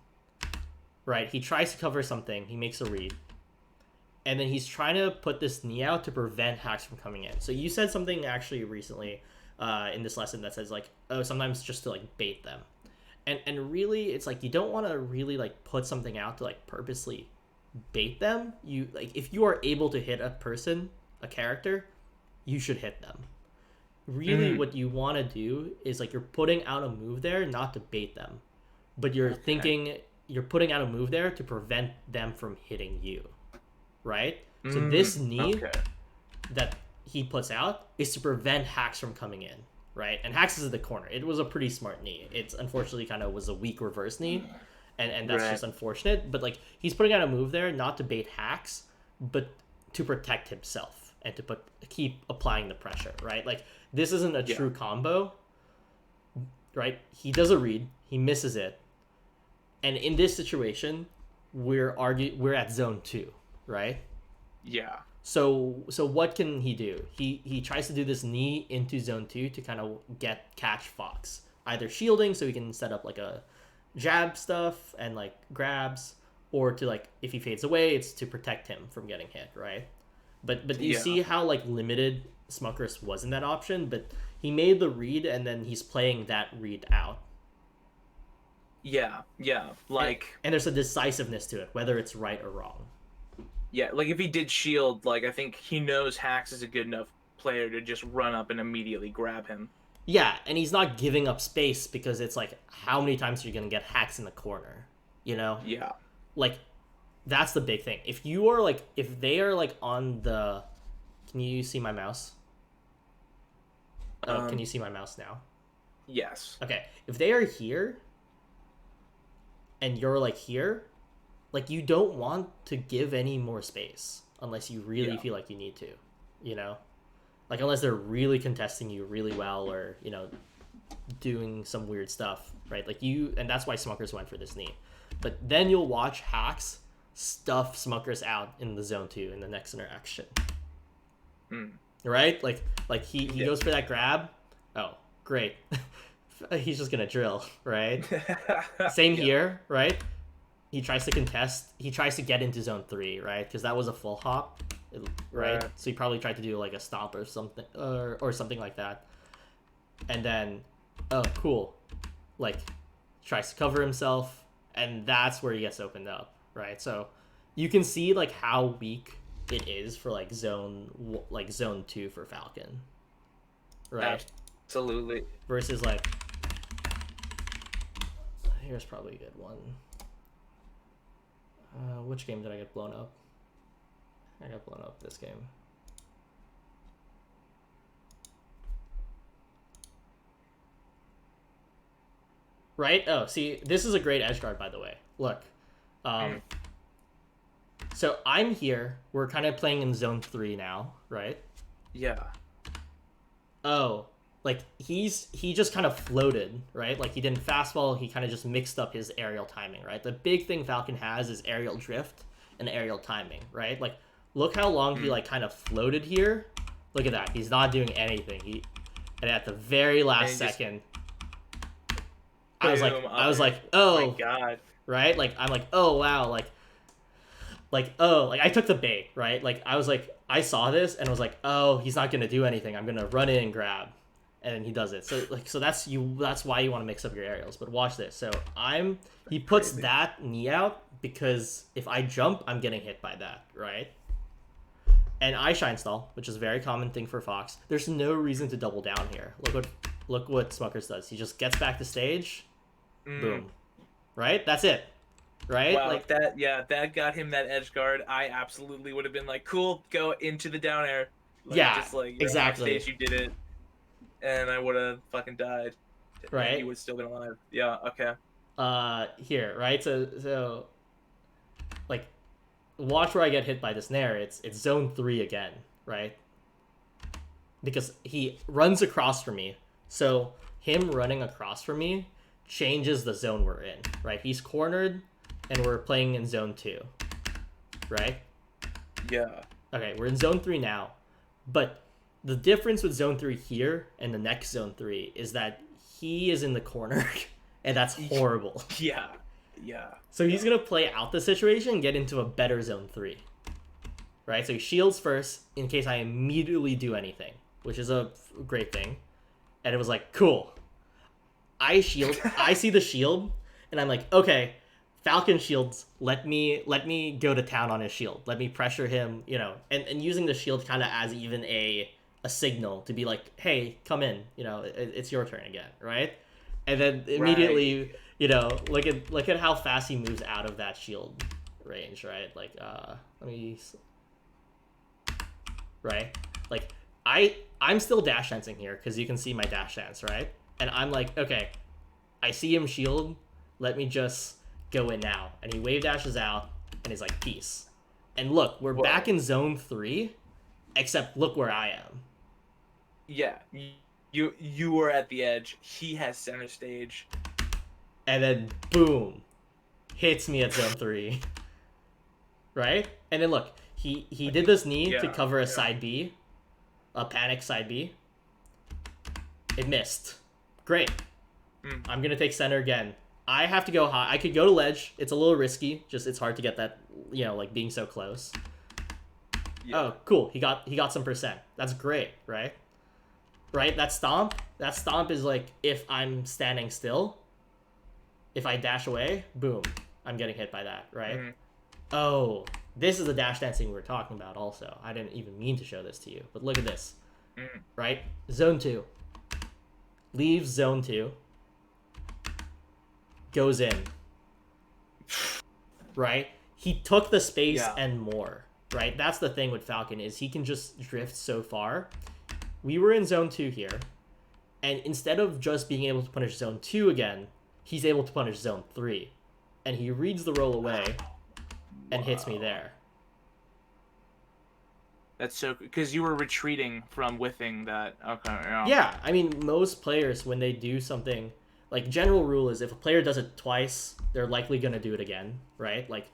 Speaker 1: Right. He tries to cover something. He makes a read. And then he's trying to put this knee out to prevent Hax from coming in. So you said something actually recently in this lesson that says like, oh, sometimes just to like bait them. And really, it's like you don't want to really like put something out to like purposely bait them. You like if you are able to hit a person, a character, you should hit them. Really,
Speaker 2: Mm.
Speaker 1: what you want to do is like you're putting out a move there not to bait them, but you're thinking you're putting out a move there to prevent them from hitting you, right? So this knee
Speaker 2: Okay.
Speaker 1: that he puts out is to prevent hacks from coming in, right? And hacks is in the corner. It was a pretty smart knee. It's unfortunately kind of was a weak reverse knee, and that's
Speaker 2: Right.
Speaker 1: just unfortunate. But like he's putting out a move there not to bait hacks, but to protect himself and to keep applying the pressure, right? Like this isn't a true combo, right? He does a read, he misses it, and in this situation, we're at zone 2, right?
Speaker 2: Yeah.
Speaker 1: So what can he do? He tries to do this knee into zone 2 to kind of catch Fox, either shielding so he can set up like a jab stuff and like grabs, or to like if he fades away, it's to protect him from getting hit, right? But you see how like limited Smuckers was in that option, but he made the read and then he's playing that read out.
Speaker 2: Yeah. Like
Speaker 1: and there's a decisiveness to it, whether it's right or wrong.
Speaker 2: yeah, like if he did shield, like I think he knows Hax is a good enough player to just run up and immediately grab him.
Speaker 1: Yeah, and he's not giving up space because it's like how many times are you gonna get hacks in the corner? You know?
Speaker 2: Yeah.
Speaker 1: Like that's the big thing. If you are like if they are like on the can you see my mouse? Can you see my mouse now?
Speaker 2: Yes.
Speaker 1: Okay. If they are here and you're like here, like you don't want to give any more space unless you really feel like you need to, you know? Like unless they're really contesting you really well or, you know, doing some weird stuff, right? Like and that's why Smuckers went for this knee. But then you'll watch Hacks stuff Smuckers out in the zone 2 in the next interaction. Right? Like he goes for that grab. Oh, great. He's just gonna drill, right? Same here, right? He tries to contest. He tries to get into zone 3, right? Because that was a full hop, right? So he probably tried to do like a stomp or something, or something like that. And then, oh, cool. Like, tries to cover himself, and that's where he gets opened up, right? So you can see like how weak it is for like zone 2 for Falcon, right?
Speaker 2: Absolutely.
Speaker 1: Versus like, here's probably a good one. Which game did I get blown up? I got blown up this game. Right? Oh, see, this is a great edge guard, by the way. Look. So I'm here. We're kind of playing in zone 3 now, right?
Speaker 2: Yeah.
Speaker 1: Oh, like he just kind of floated, right? Like he didn't fastball. He kind of just mixed up his aerial timing, right? The big thing Falcon has is aerial drift and aerial timing, right? Like look how long he like kind of floated here. Look at that. He's not doing anything. And at the very last second, I was like, oh
Speaker 2: my God.
Speaker 1: Right? Like I'm like, oh wow, like I took the bait, right? Like I was like, I saw this and I was like, oh, he's not gonna do anything. I'm gonna run in and grab, and then he does it. So that's why you want to mix up your aerials. But watch this. So he puts that knee out because if I jump, I'm getting hit by that, right? And I shine stall, which is a very common thing for Fox. There's no reason to double down here. Look what Smuckers does. He just gets back to stage, boom, right? That's it. Right?
Speaker 2: Wow,
Speaker 1: like
Speaker 2: that got him that edge guard. I absolutely would have been like, cool, go into the down air. Like,
Speaker 1: yeah,
Speaker 2: just like
Speaker 1: exactly.
Speaker 2: Stage, you did it, and I would have fucking died.
Speaker 1: Right?
Speaker 2: And you would still been alive. Yeah. Okay.
Speaker 1: Here, right? So, like, watch where I get hit by this nair. It's zone 3 again, right? Because he runs across from me. So him running across from me changes the zone we're in, right? He's cornered. And we're playing in zone 2, right?
Speaker 2: Yeah.
Speaker 1: Okay, we're in zone 3 now. But the difference with zone 3 here and the next zone 3 is that he is in the corner, and that's horrible.
Speaker 2: Yeah.
Speaker 1: So he's going to play out the situation and get into a better zone 3, right? So he shields first in case I immediately do anything, which is a great thing. And it was like, cool. I see the shield, and I'm like, okay, Falcon shields. Let me go to town on his shield. Let me pressure him. And using the shield kind of as even a signal to be like, hey, come in. It's your turn again, right? And then
Speaker 2: Right.
Speaker 1: immediately, look at how fast he moves out of that shield range, right? Like, let me, right? Like, I'm still dash dancing here because you can see my dash dance, right? And I'm like, okay, I see him shield. Let me just go in now. And he wave dashes out, and he's like, peace. And look, we're back
Speaker 2: Whoa.
Speaker 1: in zone 3, except look where I am.
Speaker 2: Yeah. You were at the edge. He has center stage.
Speaker 1: And then, boom, hits me at zone 3. Right? And then look, he did this knee to
Speaker 2: Yeah.
Speaker 1: cover a
Speaker 2: Yeah.
Speaker 1: side B, a panic side B. It missed. Great. I'm going to take center again. I have to go high. I could go to ledge. It's a little risky. Just it's hard to get that, like being so close.
Speaker 2: Yeah.
Speaker 1: Oh, cool. He got some percent. That's great, right? Right? That stomp is like if I'm standing still, if I dash away, boom, I'm getting hit by that, right? Oh, this is the dash dancing we were talking about also. I didn't even mean to show this to you, but look at this. Right? Zone 2. Leaves zone 2. Goes in. Right? He took the space
Speaker 2: Yeah.
Speaker 1: and more. Right? That's the thing with Falcon is he can just drift so far. We were in zone 2 here. And instead of just being able to punish zone 2 again, he's able to punish zone 3. And he reads the roll away and hits me there.
Speaker 2: That's so because you were retreating from whiffing that. Okay. Yeah.
Speaker 1: Yeah, I mean, most players, when they do something, like, general rule is if a player does it twice, they're likely going to do it again, right? Like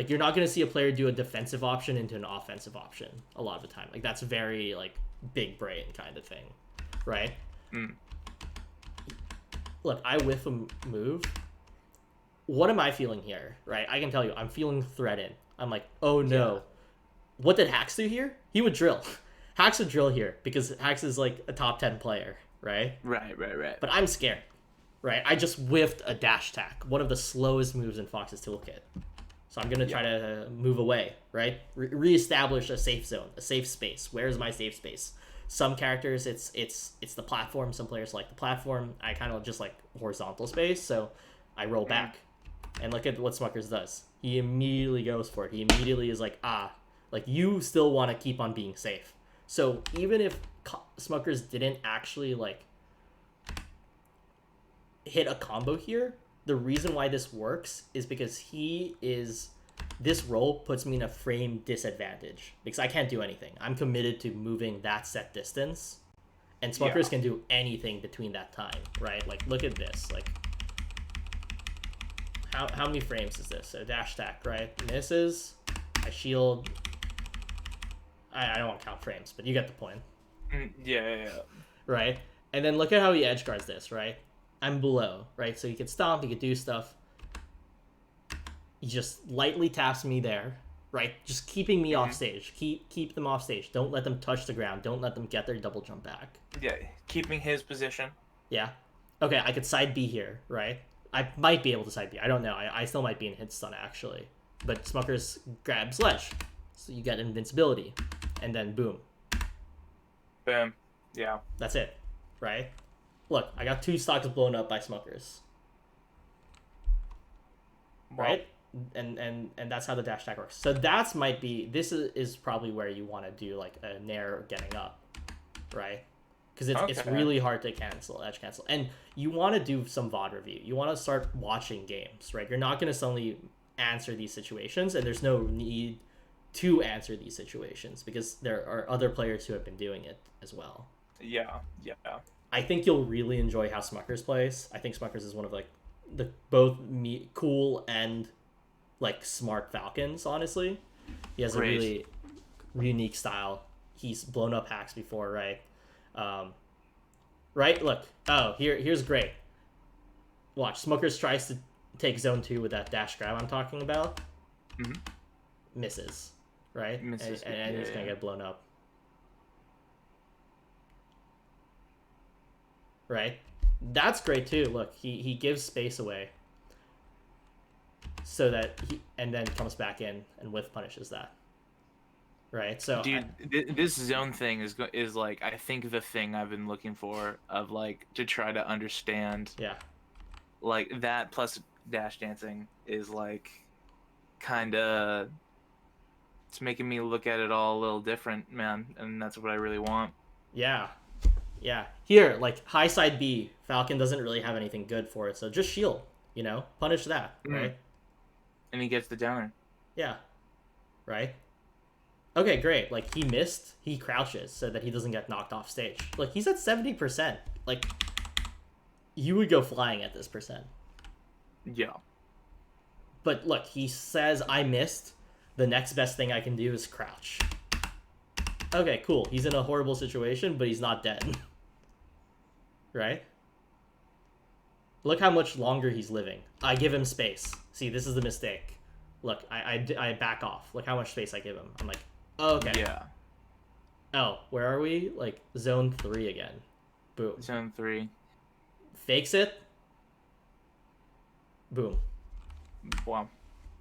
Speaker 1: you're not going to see a player do a defensive option into an offensive option a lot of the time. Like, that's very, like, big brain kind of thing, right? Look, I whiff a move. What am I feeling here, right? I can tell you, I'm feeling threatened. I'm like, oh no.
Speaker 2: Yeah.
Speaker 1: What did Hax do here? He would drill. Hax would drill here because Hax is like a top 10 player, right?
Speaker 2: Right.
Speaker 1: But I'm scared, right? I just whiffed a dash attack, one of the slowest moves in Fox's toolkit. So I'm gonna try to move away, right? Reestablish a safe zone, a safe space. Where's my safe space? Some characters, it's the platform. Some players like the platform. I kind of just like horizontal space, so I roll back, and look at what Smuckers does. He immediately goes for it. He immediately is like, like you still want to keep on being safe. So even if Smuckers didn't actually like hit a combo here, the reason why this works is because this roll puts me in a frame disadvantage because I can't do anything. I'm committed to moving that set distance, and Smuckers can do anything between that time, right? Like, look at this. Like, how many frames is this? A dash attack, right? Misses. I shield. I don't want to count frames, but you get the point.
Speaker 2: Yeah.
Speaker 1: Right? And then look at how he edge guards this, right? I'm below, right? So he could stomp, he could do stuff. He just lightly taps me there, right? Just keeping me off stage. Keep them off stage. Don't let them touch the ground. Don't let them get their double jump back.
Speaker 2: Yeah. Keeping his position.
Speaker 1: Yeah. Okay, I could side B here, right? I might be able to side B. I don't know. I still might be in hit stun, actually. But Smuckers grabs ledge. So you get invincibility. And then boom.
Speaker 2: Boom. Yeah.
Speaker 1: That's it, right? Look, I got 2 stocks blown up by Smuckers. Right? And that's how the dash attack works. So this is probably where you want to do like a nair getting up, right? Because it's really hard to edge cancel. And you want to do some VOD review. You want to start watching games, right? You're not going to suddenly answer these situations, and there's no need to answer these situations because there are other players who have been doing it as well.
Speaker 2: Yeah.
Speaker 1: I think you'll really enjoy how Smuckers plays. I think Smuckers is one of like the both cool and like smart Falcons, honestly. He has a really unique style. He's blown up hacks before, right? Right? Look. Oh, here's great. Watch. Smuckers tries to take zone 2 with that dash grab I'm talking about. Misses. Right?
Speaker 2: Misses.
Speaker 1: And he's gonna get blown up. Right? That's great too. Look, he gives space away so that and then comes back in and whiff punishes that. Right? So
Speaker 2: Dude, this zone thing is like I think the thing I've been looking for of like to try to understand
Speaker 1: yeah.
Speaker 2: like that plus dash dancing is like kind of it's making me look at it all a little different, man, and that's what I really want.
Speaker 1: Yeah. Yeah. Here, like high side B, Falcon doesn't really have anything good for it, so just shield, Punish that,
Speaker 2: Mm.
Speaker 1: right?
Speaker 2: And he gets the downer.
Speaker 1: Yeah. Right? Okay, great. Like he missed, he crouches so that he doesn't get knocked off stage. Like he's at 70%. Like you would go flying at this percent.
Speaker 2: Yeah.
Speaker 1: But look, he says I missed. The next best thing I can do is crouch. Okay, cool. He's in a horrible situation, but he's not dead. Right? Look how much longer he's living. I give him space. See, this is the mistake. Look, I back off. Look how much space I give him. I'm like, oh, okay.
Speaker 2: Yeah.
Speaker 1: Oh, where are we? Like, zone 3 again. Boom.
Speaker 2: Zone 3.
Speaker 1: Fakes it. Boom.
Speaker 2: Wow.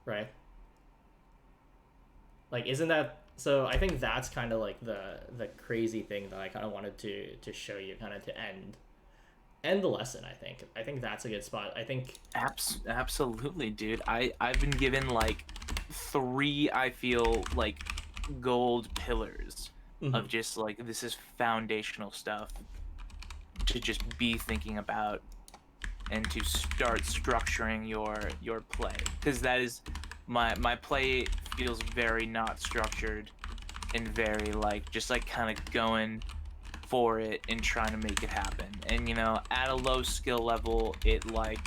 Speaker 1: Right? Like, isn't that... So I think that's kind of like the crazy thing that I kind of wanted to show you, kind of to end the lesson. I think that's a good spot. I think
Speaker 2: Absolutely, dude. I've been given like 3, I feel like, gold pillars of just like this is foundational stuff to just be thinking about and to start structuring your play, because that is my play feels very not structured and very like just like kind of going for it and trying to make it happen. And at a low skill level, it like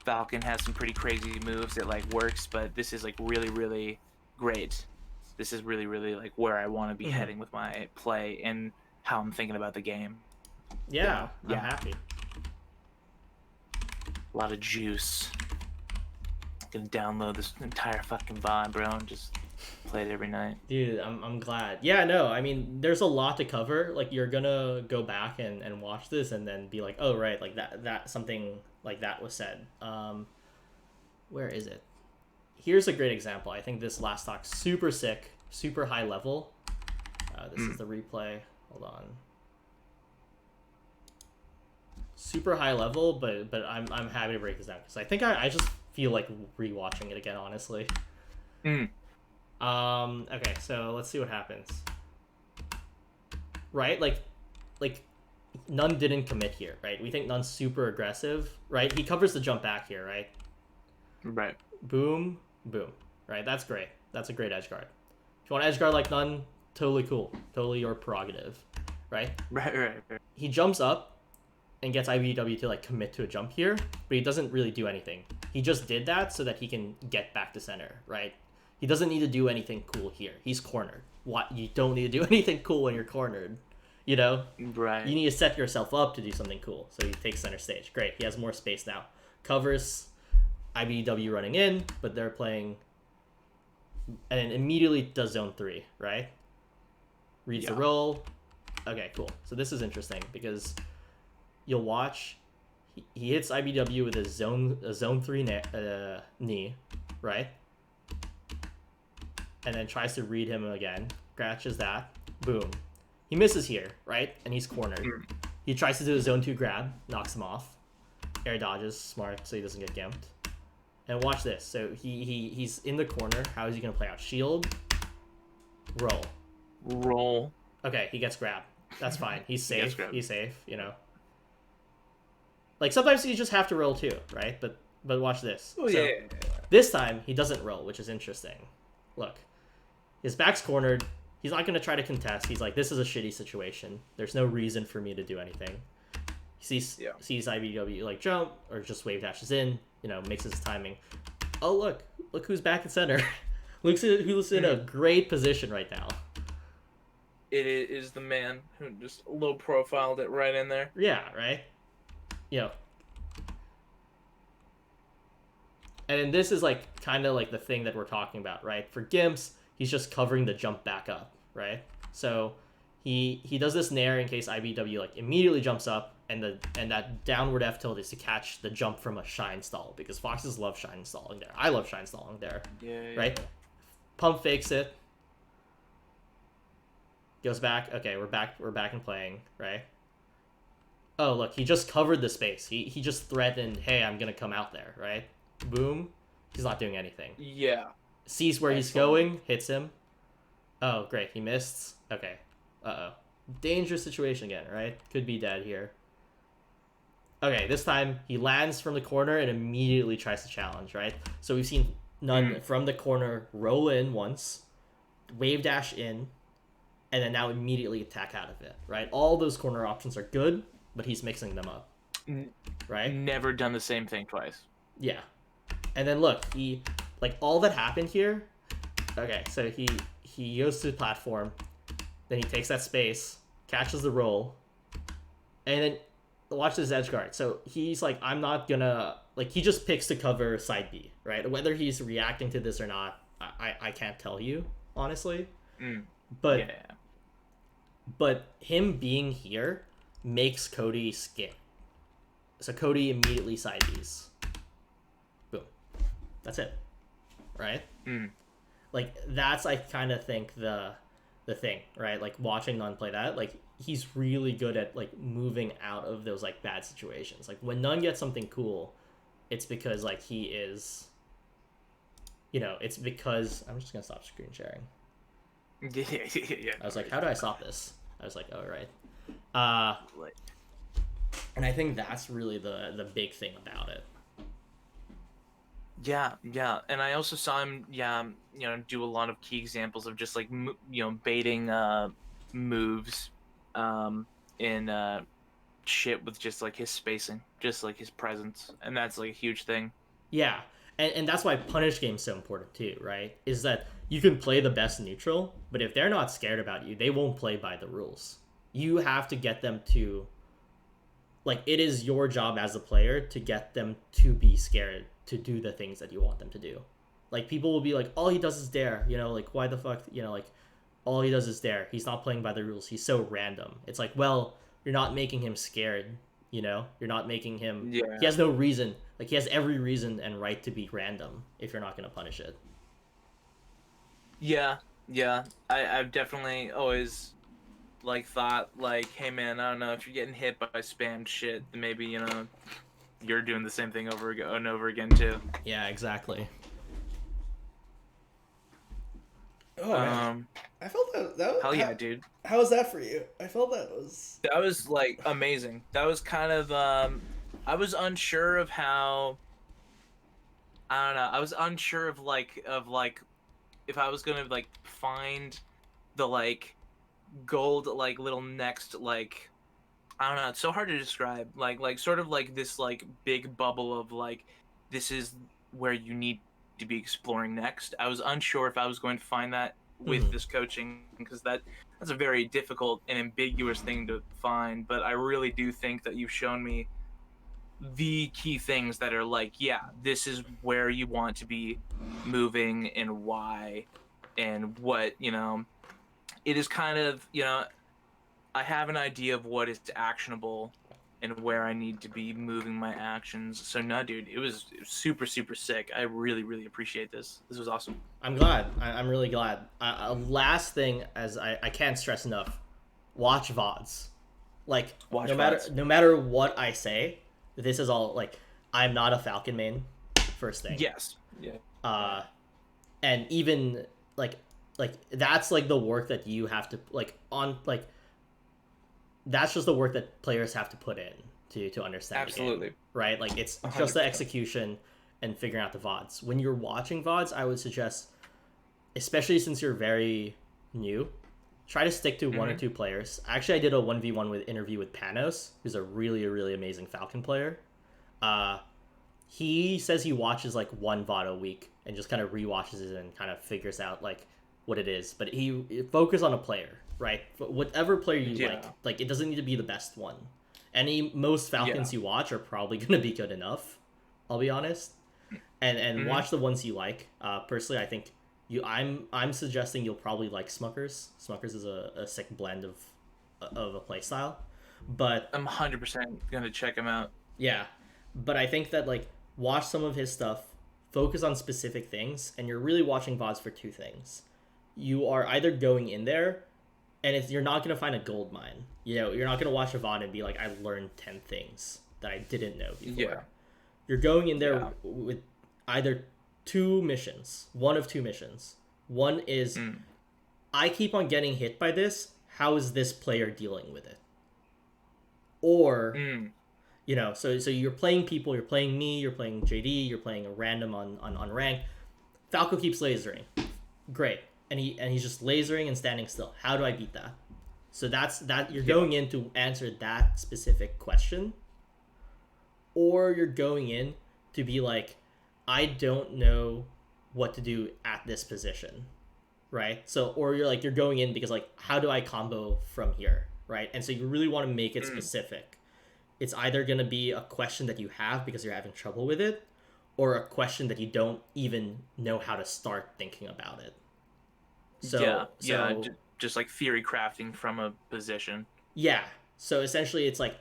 Speaker 2: Falcon has some pretty crazy moves that like works, but this is like really really great. This is really really like where I want to be heading with my play and how I'm thinking about the game.
Speaker 1: yeah. I'm happy.
Speaker 2: A lot of juice. I'm gonna download this entire fucking VOD, bro, and just play it every night.
Speaker 1: Dude, I'm glad. Yeah, no, I mean, there's a lot to cover. Like, you're gonna go back and watch this and then be like, oh, right, like that something like that was said. Where is it? Here's a great example. I think this last talk, super sick, super high level. This is the replay. Hold on. Super high level, but I'm happy to break this down because I think I just feel like rewatching it again, honestly. Okay, so let's see what happens. Right, like None didn't commit here, right? We think Nunn's super aggressive, right? He covers the jump back here, right?
Speaker 2: Right.
Speaker 1: Boom, boom, right? That's great. That's a great edge guard. If you want to edge guard like Nunn, totally cool, totally your prerogative, right?
Speaker 2: Right.
Speaker 1: He jumps up and gets IBW to like commit to a jump here, but he doesn't really do anything. He just did that so that he can get back to center, right? He doesn't need to do anything cool here. He's cornered. What? You don't need to do anything cool when you're cornered,
Speaker 2: Right.
Speaker 1: You need to set yourself up to do something cool. So he takes center stage. Great. He has more space now. Covers IBW running in, but they're playing and then immediately does zone 3, right? Reads the roll. Okay, cool. So this is interesting because you'll watch he hits IBW with a zone 3 knee, right? And then tries to read him again. Scratches that. Boom. He misses here, right? And he's cornered. He tries to do a zone 2 grab, knocks him off. Air dodges, smart, so he doesn't get gimped. And watch this. So he's in the corner. How is he going to play out? Shield. Roll. Okay, he gets grabbed. That's fine. He's safe. He's safe, Like, sometimes you just have to roll too, right? But watch this.
Speaker 2: Oh, so, yeah.
Speaker 1: This time, he doesn't roll, which is interesting. Look. His back's cornered. He's not going to try to contest. He's like, this is a shitty situation. There's no reason for me to do anything. He sees IBW like jump or just wave dashes in, makes his timing. Oh, look who's back at center. Who's in a great position right now.
Speaker 2: It is the man who just low profiled it right in there.
Speaker 1: Yeah, right? And then this is like kind of like the thing that we're talking about, right? For Gimps, he's just covering the jump back up, right? So he does this nair in case IBW like immediately jumps up, and that downward F tilt is to catch the jump from a shine stall, because foxes love shine stalling there. I love shine stalling there.
Speaker 2: Yeah.
Speaker 1: Right? Pump fakes it. Goes back. Okay, we're back and playing, right? Oh, look, he just covered the space. He just threatened, hey, I'm gonna come out there, right? Boom. He's not doing anything.
Speaker 2: Yeah.
Speaker 1: Sees where he's
Speaker 2: Excellent.
Speaker 1: going, hits him. Oh, great, he missed. Okay. Uh-oh. Dangerous situation again, right? Could be dead here. Okay, this time he lands from the corner and immediately tries to challenge, right? So we've seen None from the corner roll in once, wave dash in, and then now immediately attack out of it, right? All those corner options are good, but he's mixing them up, right?
Speaker 2: Never done the same thing twice.
Speaker 1: Yeah. And then look, he, like, all that happened here, okay, so he goes to the platform, then he takes that space, catches the roll, and then watch this edge guard. So he's like, I'm not gonna, like, he just picks to cover side B, right? Whether he's reacting to this or not, I can't tell you, honestly. But
Speaker 2: Yeah.
Speaker 1: but him being here makes Cody scared. So Cody immediately side Bs. Boom. That's it. Right? Like, that's, I kind of think, the thing, right? Like, watching None play that, like, he's really good at, like, moving out of those, like, bad situations. Like, when None gets something cool, it's because, like, he is, you know, it's because, I'm just gonna stop screen sharing.
Speaker 2: Yeah.
Speaker 1: I was like, how do I stop this? I was like, oh, right. And I think that's really the big thing about it.
Speaker 2: Yeah, and I also saw him, do a lot of key examples of just like baiting moves, in shit with just like his spacing, just like his presence, and that's like a huge thing.
Speaker 1: Yeah, and that's why punish game's so important too, right? Is that you can play the best neutral, but if they're not scared about you, they won't play by the rules. You have to get them to, like, it is your job as a player to get them to be scared to do the things that you want them to do. Like, people will be like, all he does is dare, you know, like, why the fuck, you know, like, all he does is dare. He's not playing by the rules. He's so random. It's like, well, you're not making him scared, you know? You're not making him...
Speaker 2: Yeah.
Speaker 1: He has no reason. Like, he has every reason and right to be random if you're not going to punish it.
Speaker 2: Yeah. I've definitely always, like, thought, like, hey, man, I don't know, if you're getting hit by spam shit, then maybe, you know, you're doing the same thing over and over again, too.
Speaker 1: Yeah, exactly. Oh, man. I felt that was...
Speaker 2: Hell yeah, dude.
Speaker 1: How was that for you? I felt that was...
Speaker 2: That was, like, amazing. That was kind of, I was unsure of how... I don't know. I was unsure of, like, if I was gonna, like, find the, like, gold, like, little next, like... I don't know. It's so hard to describe. Like, sort of like this, like, big bubble of, like, this is where you need to be exploring next. I was unsure if I was going to find that with this coaching, because that's a very difficult and ambiguous thing to find, but I really do think that you've shown me the key things that are like, yeah, this is where you want to be moving and why and what, you know. It is kind of, you know, I have an idea of what is actionable and where I need to be moving my actions. So no, dude, it was super, super sick. I really, really appreciate this. This was awesome.
Speaker 1: I'm glad. I'm really glad. Last thing, as I can't stress enough, watch VODs. Like,
Speaker 2: Watch
Speaker 1: no matter what I say, this is all, like, I'm not a Falcon main, first thing.
Speaker 2: Yes. Yeah.
Speaker 1: And even, like that's, like, the work that you have to, like, that's just the work that players have to put in to understand.
Speaker 2: Absolutely.
Speaker 1: The game, right? Like, it's
Speaker 2: 100%.
Speaker 1: just the execution and figuring out the VODs. When you're watching VODs, I would suggest, especially since you're very new, try to stick to one or two players. Actually, I did a 1v1 interview with Panos, who's a really, really amazing Falcon player. He says he watches, like, one VOD a week and just kind of rewatches it and kind of figures out, like, what it is. But he focus on a player, right? Whatever player you like, it doesn't need to be the best one. Most Falcons you watch are probably going to be good enough, I'll be honest. And watch the ones you like. Personally, I think I'm suggesting you'll probably like Smuckers. Smuckers is a sick blend of a playstyle. But
Speaker 2: I'm 100% gonna check him out.
Speaker 1: yeah, but I think that like watch some of his stuff, focus on specific things, and you're really watching VODs for two things. You are either going in there, and you're not gonna find a gold mine. You know, you're not gonna watch a VOD and be like, I learned 10 things that I didn't know
Speaker 2: Yeah,
Speaker 1: before. You're going in there
Speaker 2: yeah.
Speaker 1: with either two missions, one of two missions. One is
Speaker 2: Mm,
Speaker 1: I keep on getting hit by this. How is this player dealing with it? Or
Speaker 2: mm,
Speaker 1: so you're playing people, you're playing me, you're playing JD, you're playing a random on rank. Falco keeps lasering. Great. And he's just lasering and standing still. How do I beat that? So that you're
Speaker 2: yeah,
Speaker 1: going in to answer that specific question, or you're going in to be like, I don't know what to do at this position, right? So, or you're going in because like, how do I combo from here, right? And so you really want to make it
Speaker 2: mm,
Speaker 1: specific. It's either going to be a question that you have because you're having trouble with it, or a question that you don't even know how to start thinking about it.
Speaker 2: yeah,
Speaker 1: So
Speaker 2: yeah.
Speaker 1: so
Speaker 2: Just like theory crafting from a position.
Speaker 1: yeah. So essentially, it's like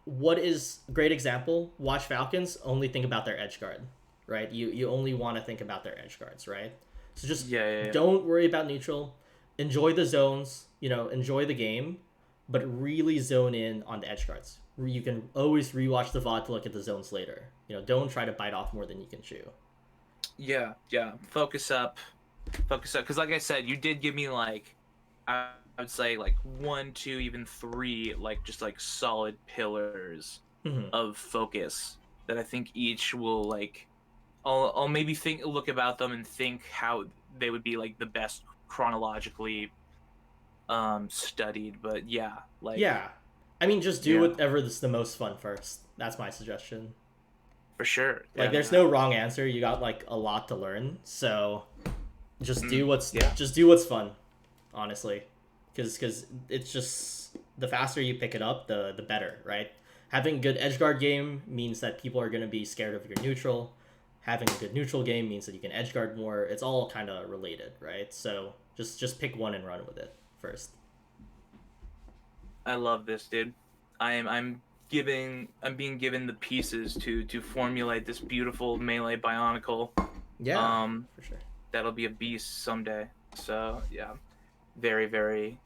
Speaker 1: what is a great example? Watch Falcons. Only think about their edge guard, right? You only want to think about their edge guards, right? So just
Speaker 2: Yeah, yeah, yeah.
Speaker 1: don't worry about neutral. Enjoy the zones. Enjoy the game, but really zone in on the edge guards. You can always rewatch the VOD to look at the zones later. Don't try to bite off more than you can chew.
Speaker 2: Yeah, yeah. Focus up. Because, like I said, you did give me like, I would say like one, two, even three, like just like solid pillars
Speaker 1: Hmm.
Speaker 2: of focus that I think each will like. I'll maybe look about them and think how they would be like the best chronologically studied. But yeah, like
Speaker 1: Yeah, I mean, just do
Speaker 2: yeah,
Speaker 1: whatever is the most fun first. That's my suggestion.
Speaker 2: for sure.
Speaker 1: Like,
Speaker 2: Yeah,
Speaker 1: there's no wrong answer. You got like a lot to learn, so just do what's
Speaker 2: yeah,
Speaker 1: just do what's fun, honestly, because it's just the faster you pick it up, the better, right? Having a good edgeguard game means that people are gonna be scared of your neutral. Having a good neutral game means that you can edgeguard more. It's all kind of related, right? So just pick one and run with it first.
Speaker 2: I love this, dude. I'm being given the pieces to formulate this beautiful melee bionicle.
Speaker 1: Yeah,
Speaker 2: Um,
Speaker 1: for sure.
Speaker 2: that'll be a beast someday. So yeah, very, very,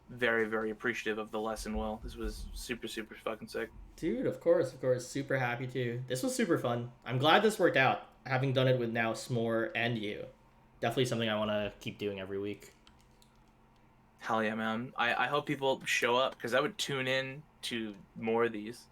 Speaker 2: very, very appreciative of the lesson. Will this was super, super fucking sick.
Speaker 1: Dude, of course, of course. Super happy to. This was super fun. I'm glad this worked out. Having done it with now S'more and you. Definitely something I want to keep doing every week.
Speaker 2: Hell yeah, man. I hope people show up because I would tune in to more of these.